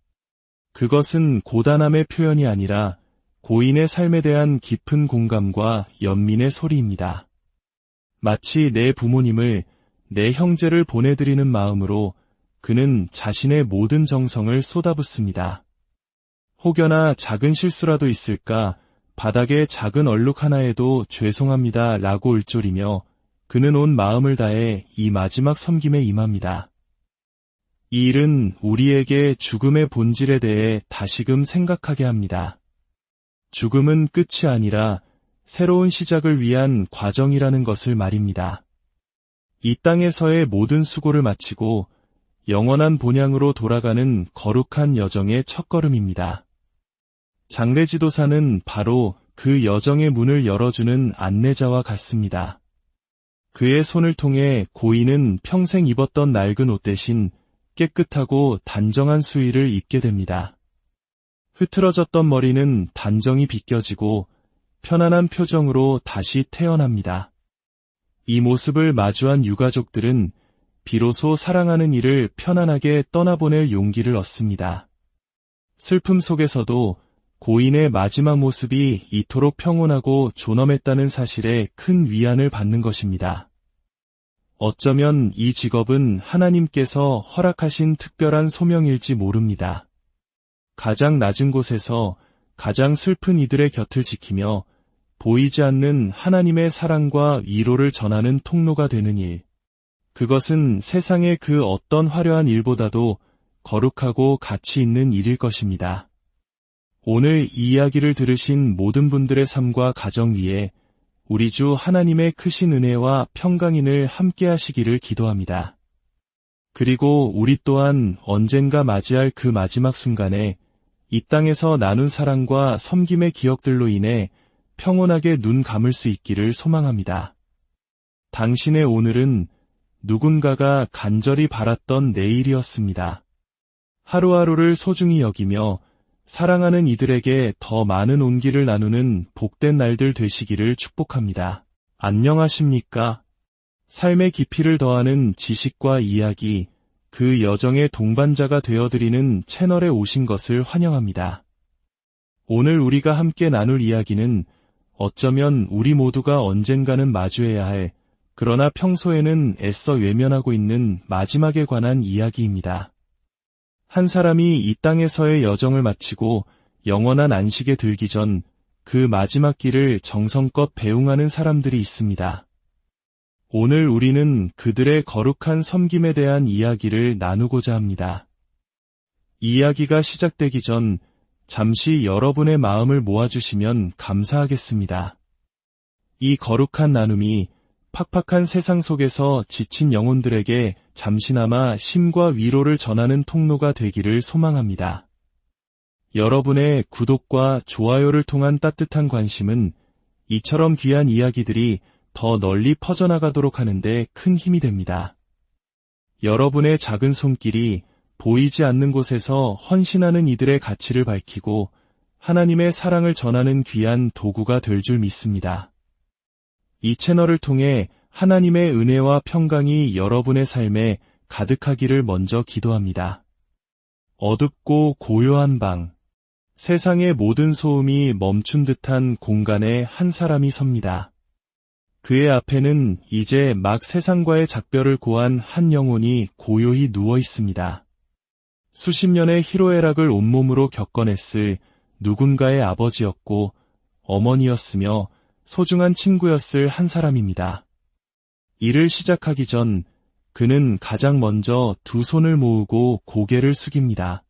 그것은 고단함의 표현이 아니라 고인의 삶에 대한 깊은 공감과 연민의 소리입니다. 마치 내 부모님을, 내 형제를 보내드리는 마음으로 그는 자신의 모든 정성을 쏟아붓습니다. 혹여나 작은 실수라도 있을까 바닥에 작은 얼룩 하나에도 죄송합니다 라고 울졸이며 그는 온 마음을 다해 이 마지막 섬김에 임합니다. 이 일은 우리에게 죽음의 본질에 대해 다시금 생각하게 합니다. 죽음은 끝이 아니라 새로운 시작을 위한 과정이라는 것을 말입니다. 이 땅에서의 모든 수고를 마치고 영원한 본향으로 돌아가는 거룩한 여정의 첫걸음입니다. 장례지도사는 바로 그 여정의 문을 열어주는 안내자와 같습니다. 그의 손을 통해 고인은 평생 입었던 낡은 옷 대신 깨끗하고 단정한 수의를 입게 됩니다. 흐트러졌던 머리는 단정히 빗겨지고 편안한 표정으로 다시 태어납니다. 이 모습을 마주한 유가족들은 비로소 사랑하는 이를 편안하게 떠나보낼 용기를 얻습니다. 슬픔 속에서도 고인의 마지막 모습이 이토록 평온하고 존엄했다는 사실에 큰 위안을 받는 것입니다. 어쩌면 이 직업은 하나님께서 허락하신 특별한 소명일지 모릅니다. 가장 낮은 곳에서 가장 슬픈 이들의 곁을 지키며 보이지 않는 하나님의 사랑과 위로를 전하는 통로가 되는 일. 그것은 세상의 그 어떤 화려한 일보다도 거룩하고 가치 있는 일일 것입니다. 오늘 이 이야기를 들으신 모든 분들의 삶과 가정 위에 우리 주 하나님의 크신 은혜와 평강인을 함께 하시기를 기도합니다. 그리고 우리 또한 언젠가 맞이할 그 마지막 순간에 이 땅에서 나눈 사랑과 섬김의 기억들로 인해 평온하게 눈 감을 수 있기를 소망합니다. 당신의 오늘은 누군가가 간절히 바랐던 내일이었습니다. 하루하루를 소중히 여기며 사랑하는 이들에게 더 많은 온기를 나누는 복된 날들 되시기를 축복합니다. 안녕하십니까? 삶의 깊이를 더하는 지식과 이야기, 그 여정의 동반자가 되어드리는 채널에 오신 것을 환영합니다. 오늘 우리가 함께 나눌 이야기는 어쩌면 우리 모두가 언젠가는 마주해야 할, 그러나 평소에는 애써 외면하고 있는 마지막에 관한 이야기입니다. 한 사람이 이 땅에서의 여정을 마치고 영원한 안식에 들기 전 그 마지막 길을 정성껏 배웅하는 사람들이 있습니다. 오늘 우리는 그들의 거룩한 섬김에 대한 이야기를 나누고자 합니다. 이야기가 시작되기 전 잠시 여러분의 마음을 모아주시면 감사하겠습니다. 이 거룩한 나눔이 팍팍한 세상 속에서 지친 영혼들에게 잠시나마 쉼과 위로를 전하는 통로가 되기를 소망합니다. 여러분의 구독과 좋아요를 통한 따뜻한 관심은 이처럼 귀한 이야기들이 더 널리 퍼져나가도록 하는데 큰 힘이 됩니다. 여러분의 작은 손길이 보이지 않는 곳에서 헌신하는 이들의 가치를 밝히고 하나님의 사랑을 전하는 귀한 도구가 될 줄 믿습니다. 이 채널을 통해 하나님의 은혜와 평강이 여러분의 삶에 가득하기를 먼저 기도합니다. 어둡고 고요한 방, 세상의 모든 소음이 멈춘 듯한 공간에 한 사람이 섭니다. 그의 앞에는 이제 막 세상과의 작별을 고한 한 영혼이 고요히 누워 있습니다. 수십 년의 희로애락을 온몸으로 겪어냈을 누군가의 아버지였고 어머니였으며 소중한 친구였을 한 사람입니다. 일을 시작하기 전 그는 가장 먼저 두 손을 모으고 고개를 숙입니다.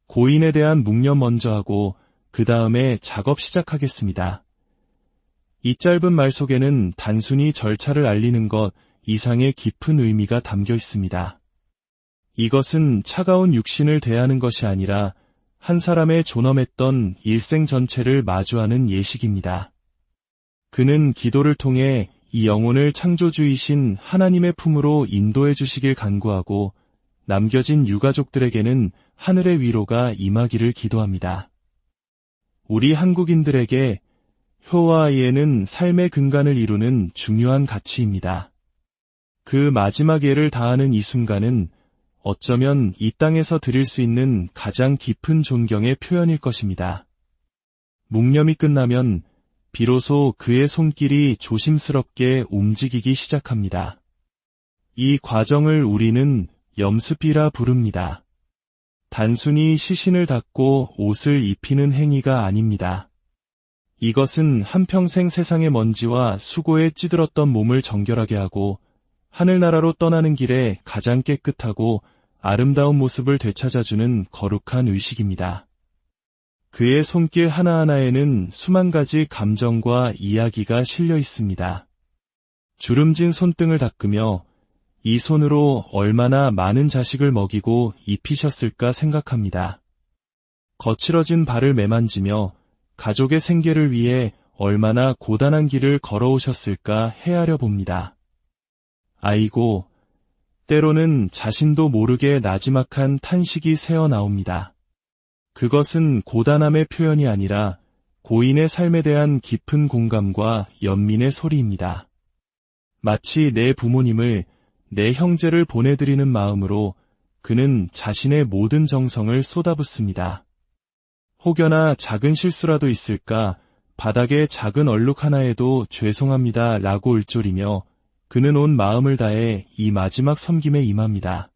고인에 대한 묵념 먼저 하고 그 다음에 작업 시작하겠습니다. 이 짧은 말 속에는 단순히 절차를 알리는 것 이상의 깊은 의미가 담겨 있습니다. 이것은 차가운 육신을 대하는 것이 아니라 한 사람의 존엄했던 일생 전체를 마주하는 예식입니다. 그는 기도를 통해 이 영혼을 창조주이신 하나님의 품으로 인도해 주시길 간구하고 남겨진 유가족들에게는 하늘의 위로가 임하기를 기도합니다. 우리 한국인들에게 효와 아이에는 삶의 근간을 이루는 중요한 가치입니다. 그 마지막 예를 다하는 이 순간은 어쩌면 이 땅에서 드릴 수 있는 가장 깊은 존경의 표현일 것입니다. 묵념이 끝나면 비로소 그의 손길이 조심스럽게 움직이기 시작합니다. 이 과정을 우리는 염습이라 부릅니다. 단순히 시신을 닦고 옷을 입히는 행위가 아닙니다. 이것은 한평생 세상의 먼지와 수고에 찌들었던 몸을 정결하게 하고 하늘나라로 떠나는 길에 가장 깨끗하고 아름다운 모습을 되찾아주는 거룩한 의식입니다. 그의 손길 하나하나에는 수만 가지 감정과 이야기가 실려 있습니다. 주름진 손등을 닦으며 이 손으로 얼마나 많은 자식을 먹이고 입히셨을까 생각합니다. 거칠어진 발을 매만지며 가족의 생계를 위해 얼마나 고단한 길을 걸어오셨을까 헤아려 봅니다. 아이고, 때로는 자신도 모르게 나지막한 탄식이 새어나옵니다. 그것은 고단함의 표현이 아니라 고인의 삶에 대한 깊은 공감과 연민의 소리입니다. 마치 내 부모님을, 내 형제를 보내드리는 마음으로 그는 자신의 모든 정성을 쏟아붓습니다. 혹여나 작은 실수라도 있을까 바닥에 작은 얼룩 하나에도 죄송합니다 라고 울졸이며 그는 온 마음을 다해 이 마지막 섬김에 임합니다.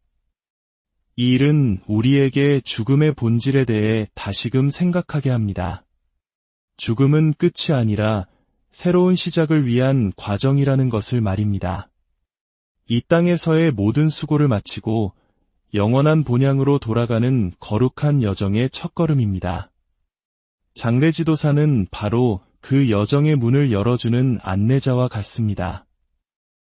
이 일은 우리에게 죽음의 본질에 대해 다시금 생각하게 합니다. 죽음은 끝이 아니라 새로운 시작을 위한 과정이라는 것을 말입니다. 이 땅에서의 모든 수고를 마치고 영원한 본향으로 돌아가는 거룩한 여정의 첫걸음입니다. 장례지도사는 바로 그 여정의 문을 열어주는 안내자와 같습니다.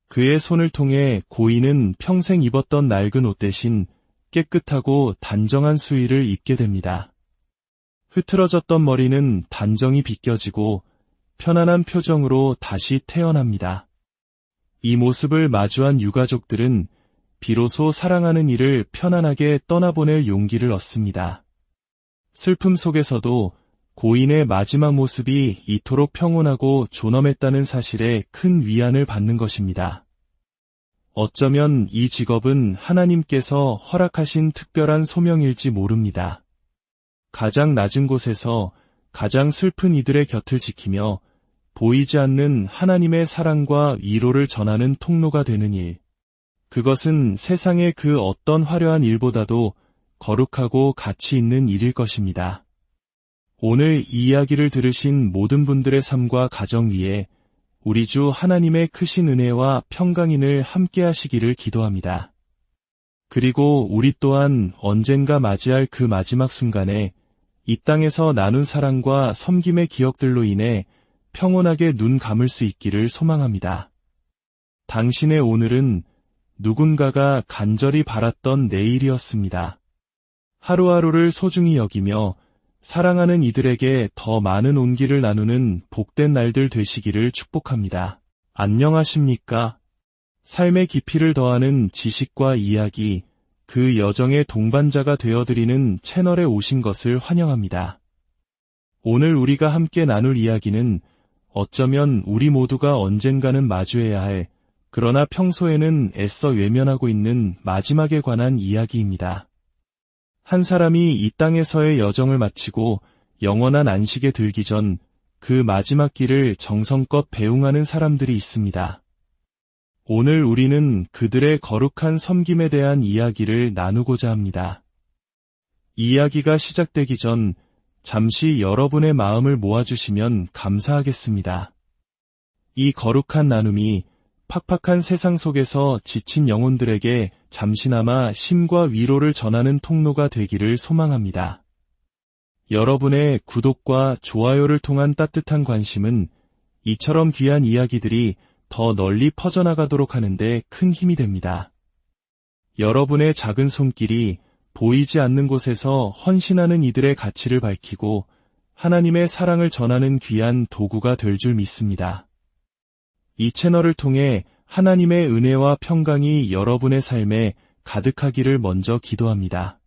그의 손을 통해 고인은 평생 입었던 낡은 옷 대신 깨끗하고 단정한 수의를 입게 됩니다. 흐트러졌던 머리는 단정히 빗겨지고 편안한 표정으로 다시 태어납니다. 이 모습을 마주한 유가족들은 비로소 사랑하는 이를 편안하게 떠나보낼 용기를 얻습니다. 슬픔 속에서도 고인의 마지막 모습이 이토록 평온하고 존엄했다는 사실에 큰 위안을 받는 것입니다. 어쩌면 이 직업은 하나님께서 허락하신 특별한 소명일지 모릅니다. 가장 낮은 곳에서 가장 슬픈 이들의 곁을 지키며 보이지 않는 하나님의 사랑과 위로를 전하는 통로가 되는 일. 그것은 세상의 그 어떤 화려한 일보다도 거룩하고 가치 있는 일일 것입니다. 오늘 이 이야기를 들으신 모든 분들의 삶과 가정 위에 우리 주 하나님의 크신 은혜와 평강인을 함께 하시기를 기도합니다. 그리고 우리 또한 언젠가 맞이할 그 마지막 순간에 이 땅에서 나눈 사랑과 섬김의 기억들로 인해 평온하게 눈 감을 수 있기를 소망합니다. 당신의 오늘은 누군가가 간절히 바랐던 내일이었습니다. 하루하루를 소중히 여기며 사랑하는 이들에게 더 많은 온기를 나누는 복된 날들 되시기를 축복합니다. 안녕하십니까? 삶의 깊이를 더하는 지식과 이야기, 그 여정의 동반자가 되어드리는 채널에 오신 것을 환영합니다. 오늘 우리가 함께 나눌 이야기는 어쩌면 우리 모두가 언젠가는 마주해야 할, 그러나 평소에는 애써 외면하고 있는 마지막에 관한 이야기입니다. 한 사람이 이 땅에서의 여정을 마치고 영원한 안식에 들기 전 그 마지막 길을 정성껏 배웅하는 사람들이 있습니다. 오늘 우리는 그들의 거룩한 섬김에 대한 이야기를 나누고자 합니다. 이야기가 시작되기 전 잠시 여러분의 마음을 모아주시면 감사하겠습니다. 이 거룩한 나눔이 팍팍한 세상 속에서 지친 영혼들에게 잠시나마 쉼과 위로를 전하는 통로가 되기를 소망합니다. 여러분의 구독과 좋아요를 통한 따뜻한 관심은 이처럼 귀한 이야기들이 더 널리 퍼져나가도록 하는데 큰 힘이 됩니다. 여러분의 작은 손길이 보이지 않는 곳에서 헌신하는 이들의 가치를 밝히고 하나님의 사랑을 전하는 귀한 도구가 될 줄 믿습니다. 이 채널을 통해 하나님의 은혜와 평강이 여러분의 삶에 가득하기를 먼저 기도합니다.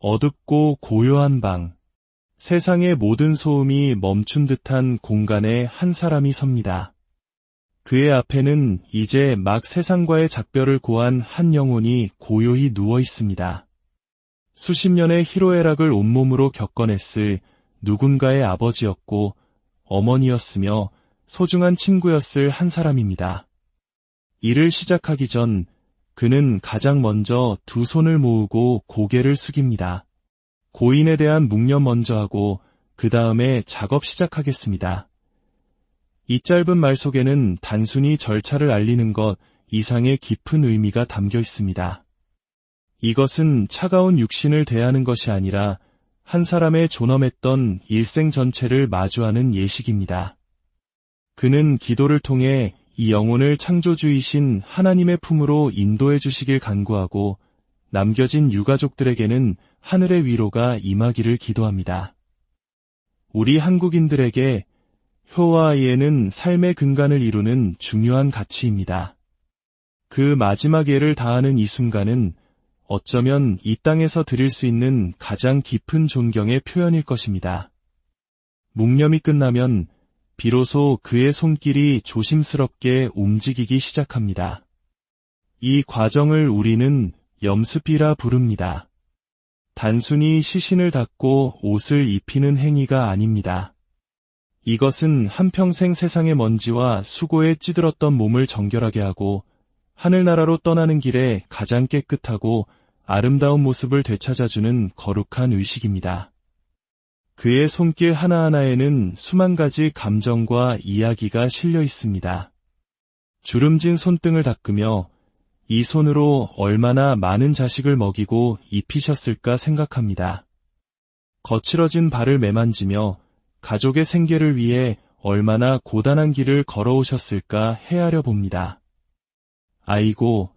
어둡고 고요한 방, 세상의 모든 소음이 멈춘 듯한 공간에 한 사람이 섭니다. 그의 앞에는 이제 막 세상과의 작별을 고한 한 영혼이 고요히 누워 있습니다. 수십 년의 희로애락을 온몸으로 겪어냈을 누군가의 아버지였고 어머니였으며 소중한 친구였을 한 사람입니다. 일을 시작하기 전 그는 가장 먼저 두 손을 모으고 고개를 숙입니다. 고인에 대한 묵념 먼저 하고 그 다음에 작업 시작하겠습니다. 이 짧은 말 속에는 단순히 절차를 알리는 것 이상의 깊은 의미가 담겨 있습니다. 이것은 차가운 육신을 대하는 것이 아니라 한 사람의 존엄했던 일생 전체를 마주하는 예식입니다. 그는 기도를 통해 이 영혼을 창조주이신 하나님의 품으로 인도해 주시길 간구하고 남겨진 유가족들에게는 하늘의 위로가 임하기를 기도합니다. 우리 한국인들에게 효와 아이에는 삶의 근간을 이루는 중요한 가치입니다. 그 마지막 예를 다하는 이 순간은 어쩌면 이 땅에서 드릴 수 있는 가장 깊은 존경의 표현일 것입니다. 묵념이 끝나면 비로소 그의 손길이 조심스럽게 움직이기 시작합니다. 이 과정을 우리는 염습이라 부릅니다. 단순히 시신을 닦고 옷을 입히는 행위가 아닙니다. 이것은 한평생 세상의 먼지와 수고에 찌들었던 몸을 정결하게 하고 하늘나라로 떠나는 길에 가장 깨끗하고 아름다운 모습을 되찾아주는 거룩한 의식입니다. 그의 손길 하나하나에는 수만 가지 감정과 이야기가 실려 있습니다. 주름진 손등을 닦으며 이 손으로 얼마나 많은 자식을 먹이고 입히셨을까 생각합니다. 거칠어진 발을 매만지며 가족의 생계를 위해 얼마나 고단한 길을 걸어오셨을까 헤아려 봅니다. 아이고,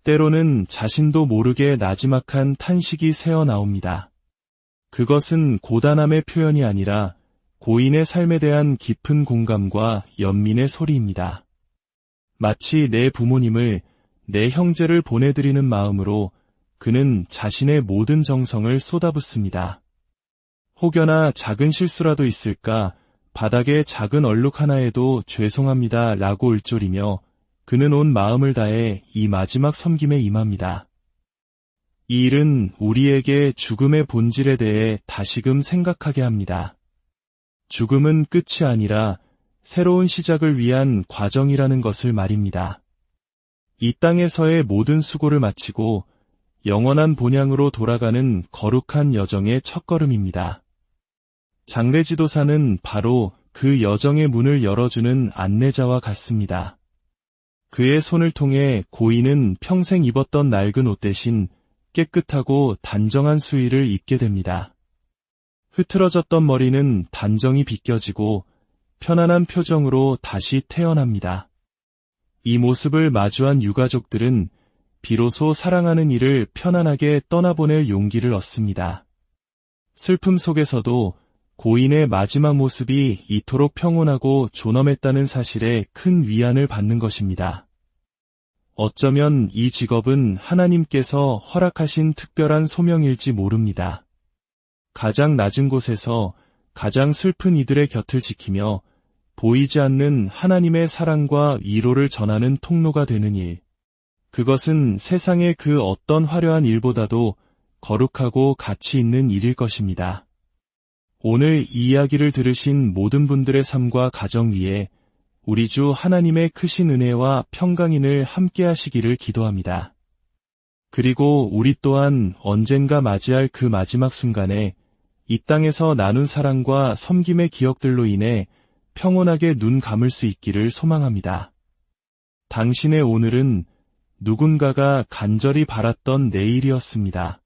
때로는 자신도 모르게 나지막한 탄식이 새어나옵니다. 그것은 고단함의 표현이 아니라 고인의 삶에 대한 깊은 공감과 연민의 소리입니다. 마치 내 부모님을, 내 형제를 보내드리는 마음으로 그는 자신의 모든 정성을 쏟아붓습니다. 혹여나 작은 실수라도 있을까 바닥에 작은 얼룩 하나에도 죄송합니다 라고 울졸이며 그는 온 마음을 다해 이 마지막 섬김에 임합니다. 이 일은 우리에게 죽음의 본질에 대해 다시금 생각하게 합니다. 죽음은 끝이 아니라 새로운 시작을 위한 과정이라는 것을 말입니다. 이 땅에서의 모든 수고를 마치고 영원한 본향으로 돌아가는 거룩한 여정의 첫걸음입니다. 장례지도사는 바로 그 여정의 문을 열어주는 안내자와 같습니다. 그의 손을 통해 고인은 평생 입었던 낡은 옷 대신 깨끗하고 단정한 수의를 입게 됩니다. 흐트러졌던 머리는 단정히 빗겨지고 편안한 표정으로 다시 태어납니다. 이 모습을 마주한 유가족들은 비로소 사랑하는 이를 편안하게 떠나보낼 용기를 얻습니다. 슬픔 속에서도 고인의 마지막 모습이 이토록 평온하고 존엄했다는 사실에 큰 위안을 받는 것입니다. 어쩌면 이 직업은 하나님께서 허락하신 특별한 소명일지 모릅니다. 가장 낮은 곳에서 가장 슬픈 이들의 곁을 지키며 보이지 않는 하나님의 사랑과 위로를 전하는 통로가 되는 일. 그것은 세상의 그 어떤 화려한 일보다도 거룩하고 가치 있는 일일 것입니다. 오늘 이 이야기를 들으신 모든 분들의 삶과 가정 위에 우리 주 하나님의 크신 은혜와 평강인을 함께 하시기를 기도합니다. 그리고 우리 또한 언젠가 맞이할 그 마지막 순간에 이 땅에서 나눈 사랑과 섬김의 기억들로 인해 평온하게 눈 감을 수 있기를 소망합니다. 당신의 오늘은 누군가가 간절히 바랐던 내일이었습니다.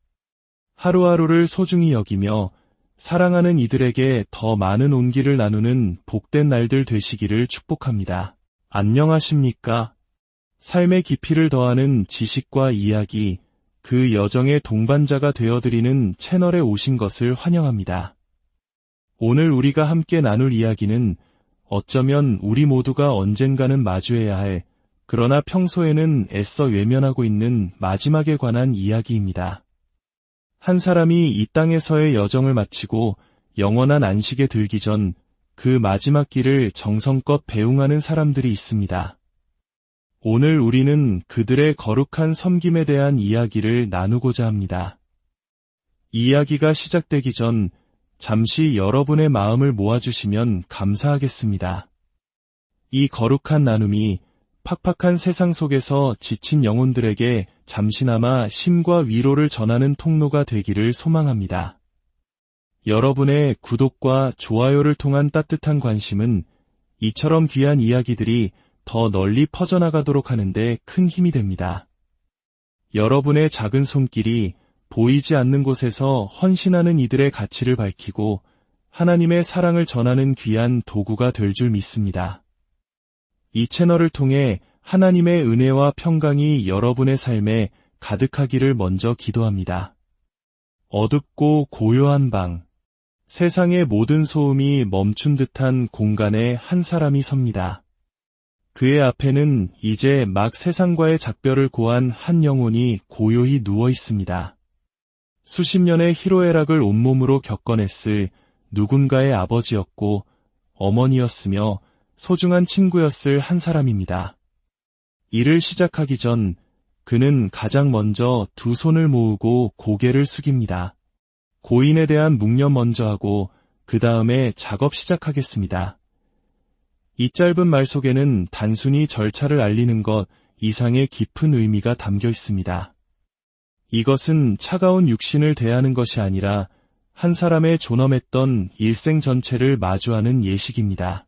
하루하루를 소중히 여기며 사랑하는 이들에게 더 많은 온기를 나누는 복된 날들 되시기를 축복합니다. 안녕하십니까? 삶의 깊이를 더하는 지식과 이야기, 그 여정의 동반자가 되어드리는 채널에 오신 것을 환영합니다. 오늘 우리가 함께 나눌 이야기는 어쩌면 우리 모두가 언젠가는 마주해야 할, 그러나 평소에는 애써 외면하고 있는 마지막에 관한 이야기입니다. 한 사람이 이 땅에서의 여정을 마치고 영원한 안식에 들기 전 그 마지막 길을 정성껏 배웅하는 사람들이 있습니다. 오늘 우리는 그들의 거룩한 섬김에 대한 이야기를 나누고자 합니다. 이야기가 시작되기 전 잠시 여러분의 마음을 모아주시면 감사하겠습니다. 이 거룩한 나눔이 팍팍한 세상 속에서 지친 영혼들에게 잠시나마 쉼과 위로를 전하는 통로가 되기를 소망합니다. 여러분의 구독과 좋아요를 통한 따뜻한 관심은 이처럼 귀한 이야기들이 더 널리 퍼져나가도록 하는데 큰 힘이 됩니다. 여러분의 작은 손길이 보이지 않는 곳에서 헌신하는 이들의 가치를 밝히고 하나님의 사랑을 전하는 귀한 도구가 될 줄 믿습니다. 이 채널을 통해 하나님의 은혜와 평강이 여러분의 삶에 가득하기를 먼저 기도합니다. 어둡고 고요한 방, 세상의 모든 소음이 멈춘 듯한 공간에 한 사람이 섭니다. 그의 앞에는 이제 막 세상과의 작별을 고한 한 영혼이 고요히 누워 있습니다. 수십 년의 희로애락을 온몸으로 겪어냈을 누군가의 아버지였고 어머니였으며 소중한 친구였을 한 사람입니다. 일을 시작하기 전 그는 가장 먼저 두 손을 모으고 고개를 숙입니다. 고인에 대한 묵념 먼저 하고 그 다음에 작업 시작하겠습니다. 이 짧은 말 속에는 단순히 절차를 알리는 것 이상의 깊은 의미가 담겨 있습니다. 이것은 차가운 육신을 대하는 것이 아니라 한 사람의 존엄했던 일생 전체를 마주하는 예식입니다.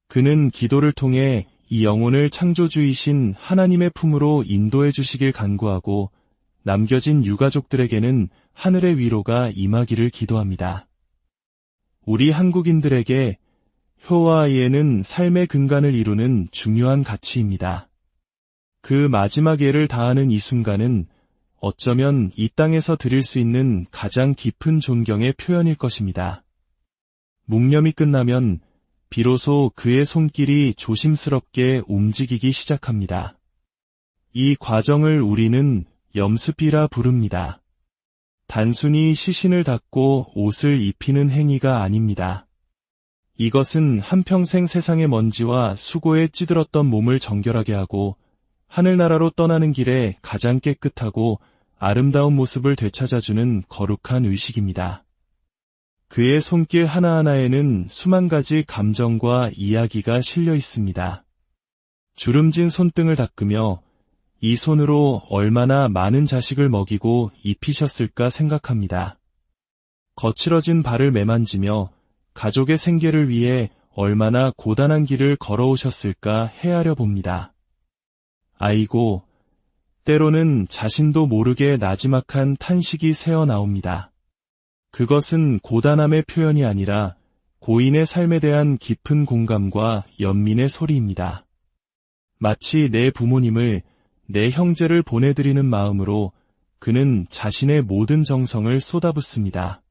그는 기도를 통해 이 영혼을 창조주이신 하나님의 품으로 인도해 주시길 간구하고 남겨진 유가족들에게는 하늘의 위로가 임하기를 기도합니다. 우리 한국인들에게 효와 아이에는 삶의 근간을 이루는 중요한 가치입니다. 그 마지막 예를 다하는 이 순간은 어쩌면 이 땅에서 드릴 수 있는 가장 깊은 존경의 표현일 것입니다. 묵념이 끝나면 비로소 그의 손길이 조심스럽게 움직이기 시작합니다. 이 과정을 우리는 염습이라 부릅니다. 단순히 시신을 닦고 옷을 입히는 행위가 아닙니다. 이것은 한평생 세상의 먼지와 수고에 찌들었던 몸을 정결하게 하고 하늘나라로 떠나는 길에 가장 깨끗하고 아름다운 모습을 되찾아주는 거룩한 의식입니다. 그의 손길 하나하나에는 수만 가지 감정과 이야기가 실려 있습니다. 주름진 손등을 닦으며 이 손으로 얼마나 많은 자식을 먹이고 입히셨을까 생각합니다. 거칠어진 발을 매만지며 가족의 생계를 위해 얼마나 고단한 길을 걸어오셨을까 헤아려 봅니다. 아이고, 때로는 자신도 모르게 나지막한 탄식이 새어나옵니다. 그것은 고단함의 표현이 아니라 고인의 삶에 대한 깊은 공감과 연민의 소리입니다. 마치 내 부모님을, 내 형제를 보내드리는 마음으로 그는 자신의 모든 정성을 쏟아붓습니다.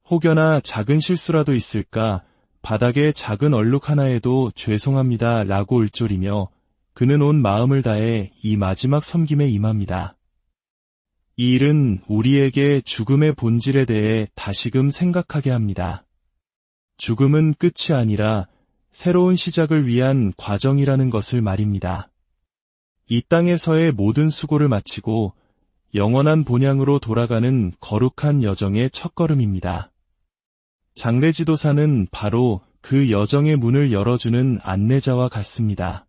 혹여나 작은 실수라도 있을까 바닥에 작은 얼룩 하나에도 죄송합니다 라고 울졸이며 그는 온 마음을 다해 이 마지막 섬김에 임합니다. 이 일은 우리에게 죽음의 본질에 대해 다시금 생각하게 합니다. 죽음은 끝이 아니라 새로운 시작을 위한 과정이라는 것을 말입니다. 이 땅에서의 모든 수고를 마치고 영원한 본향으로 돌아가는 거룩한 여정의 첫걸음입니다. 장례지도사는 바로 그 여정의 문을 열어주는 안내자와 같습니다.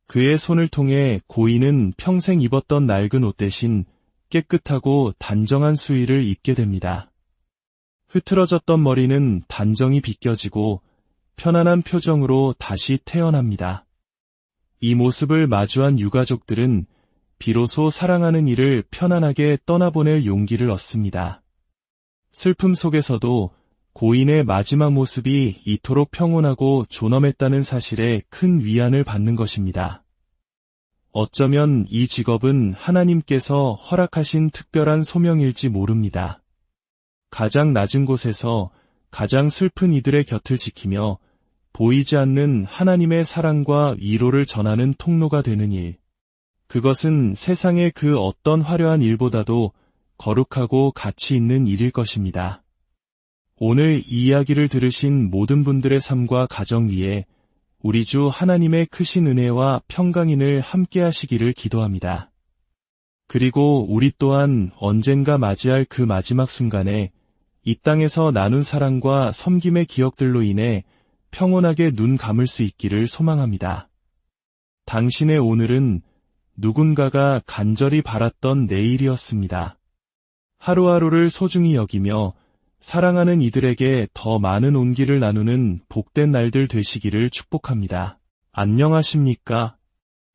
그의 손을 통해 고인은 평생 입었던 낡은 옷 대신 깨끗하고 단정한 수의를 입게 됩니다. 흐트러졌던 머리는 단정히 빗겨지고 편안한 표정으로 다시 태어납니다. 이 모습을 마주한 유가족들은 비로소 사랑하는 이를 편안하게 떠나보낼 용기를 얻습니다. 슬픔 속에서도 고인의 마지막 모습이 이토록 평온하고 존엄했다는 사실에 큰 위안을 받는 것입니다. 어쩌면 이 직업은 하나님께서 허락하신 특별한 소명일지 모릅니다. 가장 낮은 곳에서 가장 슬픈 이들의 곁을 지키며 보이지 않는 하나님의 사랑과 위로를 전하는 통로가 되는 일. 그것은 세상의 그 어떤 화려한 일보다도 거룩하고 가치 있는 일일 것입니다. 오늘 이 이야기를 들으신 모든 분들의 삶과 가정 위에 우리 주 하나님의 크신 은혜와 평강인을 함께 하시기를 기도합니다. 그리고 우리 또한 언젠가 맞이할 그 마지막 순간에 이 땅에서 나눈 사랑과 섬김의 기억들로 인해 평온하게 눈 감을 수 있기를 소망합니다. 당신의 오늘은 누군가가 간절히 바랐던 내일이었습니다. 하루하루를 소중히 여기며 사랑하는 이들에게 더 많은 온기를 나누는 복된 날들 되시기를 축복합니다. 안녕하십니까?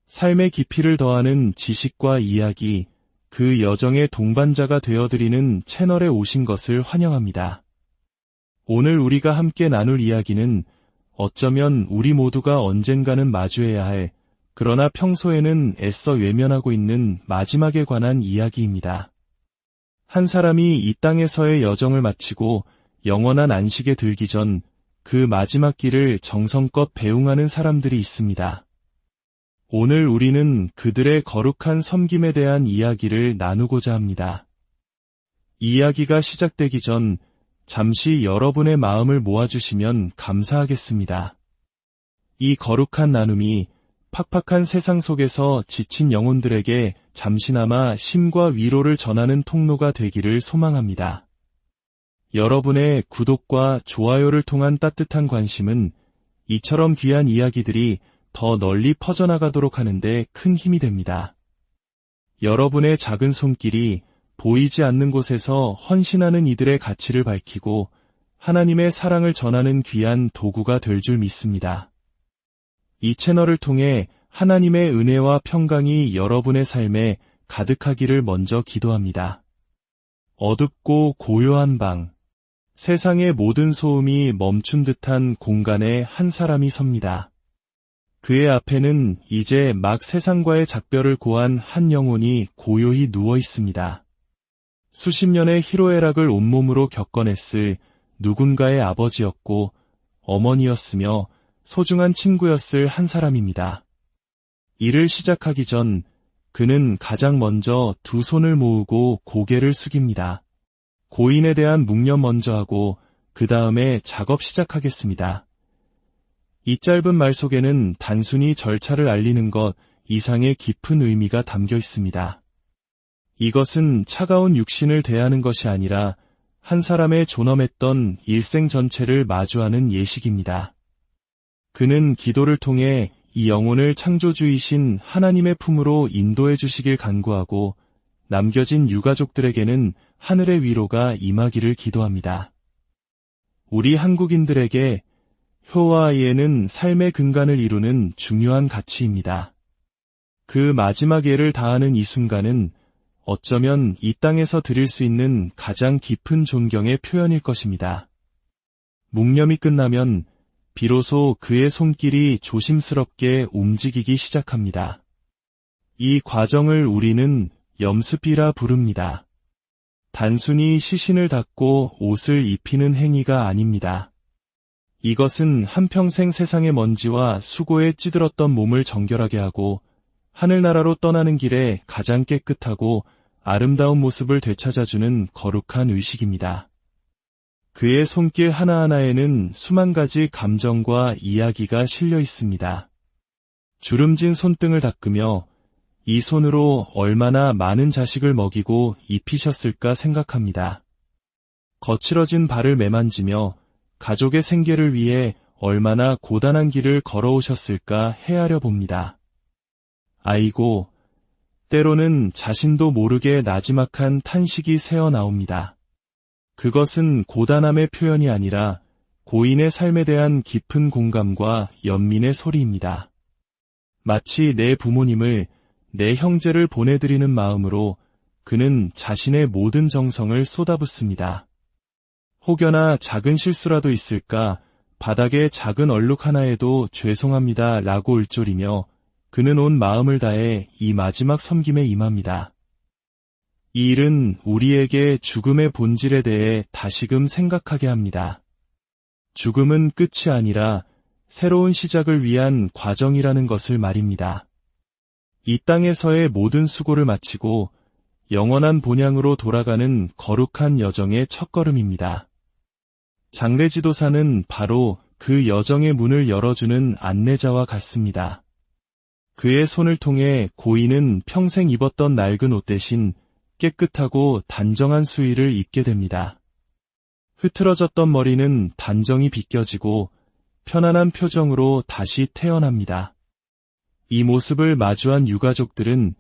삶의 깊이를 더하는 지식과 이야기, 그 여정의 동반자가 되어드리는 채널에 오신 것을 환영합니다. 오늘 우리가 함께 나눌 이야기는 어쩌면 우리 모두가 언젠가는 마주해야 할, 그러나 평소에는 애써 외면하고 있는 마지막에 관한 이야기입니다. 한 사람이 이 땅에서의 여정을 마치고 영원한 안식에 들기 전 그 마지막 길을 정성껏 배웅하는 사람들이 있습니다. 오늘 우리는 그들의 거룩한 섬김에 대한 이야기를 나누고자 합니다. 이야기가 시작되기 전 잠시 여러분의 마음을 모아주시면 감사하겠습니다. 이 거룩한 나눔이 팍팍한 세상 속에서 지친 영혼들에게 잠시나마 쉼과 위로를 전하는 통로가 되기를 소망합니다. 여러분의 구독과 좋아요를 통한 따뜻한 관심은 이처럼 귀한 이야기들이 더 널리 퍼져나가도록 하는데 큰 힘이 됩니다. 여러분의 작은 손길이 보이지 않는 곳에서 헌신하는 이들의 가치를 밝히고 하나님의 사랑을 전하는 귀한 도구가 될 줄 믿습니다. 이 채널을 통해 하나님의 은혜와 평강이 여러분의 삶에 가득하기를 먼저 기도합니다. 어둡고 고요한 방, 세상의 모든 소음이 멈춘 듯한 공간에 한 사람이 섭니다. 그의 앞에는 이제 막 세상과의 작별을 고한 한 영혼이 고요히 누워 있습니다. 수십 년의 희로애락을 온몸으로 겪어냈을 누군가의 아버지였고 어머니였으며 소중한 친구였을 한 사람입니다. 일을 시작하기 전 그는 가장 먼저 두 손을 모으고 고개를 숙입니다. 고인에 대한 묵념 먼저 하고 그 다음에 작업 시작하겠습니다. 이 짧은 말 속에는 단순히 절차를 알리는 것 이상의 깊은 의미가 담겨 있습니다. 이것은 차가운 육신을 대하는 것이 아니라 한 사람의 존엄했던 일생 전체를 마주하는 예식입니다. 그는 기도를 통해 이 영혼을 창조주이신 하나님의 품으로 인도해 주시길 간구하고 남겨진 유가족들에게는 하늘의 위로가 임하기를 기도합니다. 우리 한국인들에게 효와 예는 삶의 근간을 이루는 중요한 가치입니다. 그 마지막 예를 다하는 이 순간은 어쩌면 이 땅에서 드릴 수 있는 가장 깊은 존경의 표현일 것입니다. 묵념이 끝나면 비로소 그의 손길이 조심스럽게 움직이기 시작합니다. 이 과정을 우리는 염습이라 부릅니다. 단순히 시신을 닦고 옷을 입히는 행위가 아닙니다. 이것은 한평생 세상의 먼지와 수고에 찌들었던 몸을 정결하게 하고 하늘나라로 떠나는 길에 가장 깨끗하고 아름다운 모습을 되찾아주는 거룩한 의식입니다. 그의 손길 하나하나에는 수만 가지 감정과 이야기가 실려 있습니다. 주름진 손등을 닦으며 이 손으로 얼마나 많은 자식을 먹이고 입히셨을까 생각합니다. 거칠어진 발을 매만지며 가족의 생계를 위해 얼마나 고단한 길을 걸어오셨을까 헤아려 봅니다. 아이고, 때로는 자신도 모르게 나지막한 탄식이 새어나옵니다. 그것은 고단함의 표현이 아니라 고인의 삶에 대한 깊은 공감과 연민의 소리입니다. 마치 내 부모님을, 내 형제를 보내드리는 마음으로 그는 자신의 모든 정성을 쏟아붓습니다. 혹여나 작은 실수라도 있을까 바닥에 작은 얼룩 하나에도 죄송합니다 라고 울졸이며 그는 온 마음을 다해 이 마지막 섬김에 임합니다. 이 일은 우리에게 죽음의 본질에 대해 다시금 생각하게 합니다. 죽음은 끝이 아니라 새로운 시작을 위한 과정이라는 것을 말입니다. 이 땅에서의 모든 수고를 마치고 영원한 본향으로 돌아가는 거룩한 여정의 첫걸음입니다. 장례지도사는 바로 그 여정의 문을 열어주는 안내자와 같습니다. 그의 손을 통해 고인은 평생 입었던 낡은 옷 대신 깨끗하고 단정한 수의를 입게 됩니다. 흐트러졌던 머리는 단정히 빗겨지고 편안한 표정으로 다시 태어납니다. 이 모습을 마주한 유가족들은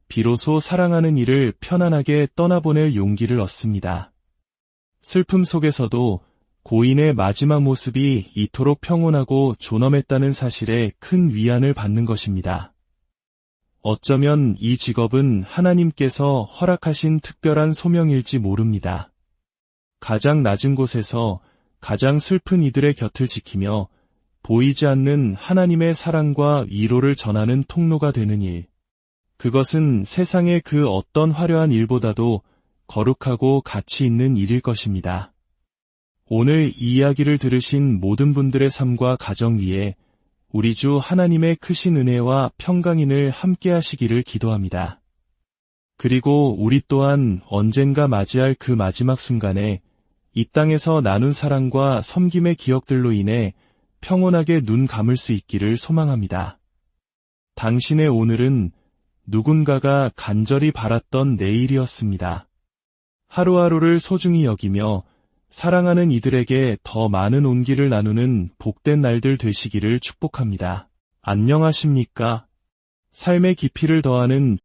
비로소 사랑하는 이를 편안하게 떠나보낼 용기를 얻습니다. 슬픔 속에서도 고인의 마지막 모습이 이토록 평온하고 존엄했다는 사실에 큰 위안을 받는 것입니다. 어쩌면 이 직업은 하나님께서 허락하신 특별한 소명일지 모릅니다. 가장 낮은 곳에서 가장 슬픈 이들의 곁을 지키며 보이지 않는 하나님의 사랑과 위로를 전하는 통로가 되는 일. 그것은 세상의 그 어떤 화려한 일보다도 거룩하고 가치 있는 일일 것입니다. 오늘 이 이야기를 들으신 모든 분들의 삶과 가정 위에 우리 주 하나님의 크신 은혜와 평강인을 함께 하시기를 기도합니다. 그리고 우리 또한 언젠가 맞이할 그 마지막 순간에 이 땅에서 나눈 사랑과 섬김의 기억들로 인해 평온하게 눈 감을 수 있기를 소망합니다. 당신의 오늘은 누군가가 간절히 바랐던 내일이었습니다. 하루하루를 소중히 여기며 사랑하는 이들에게 더 많은 온기를 나누는 복된 날들 되시기를 축복합니다. 안녕하십니까? 삶의 깊이를 더하는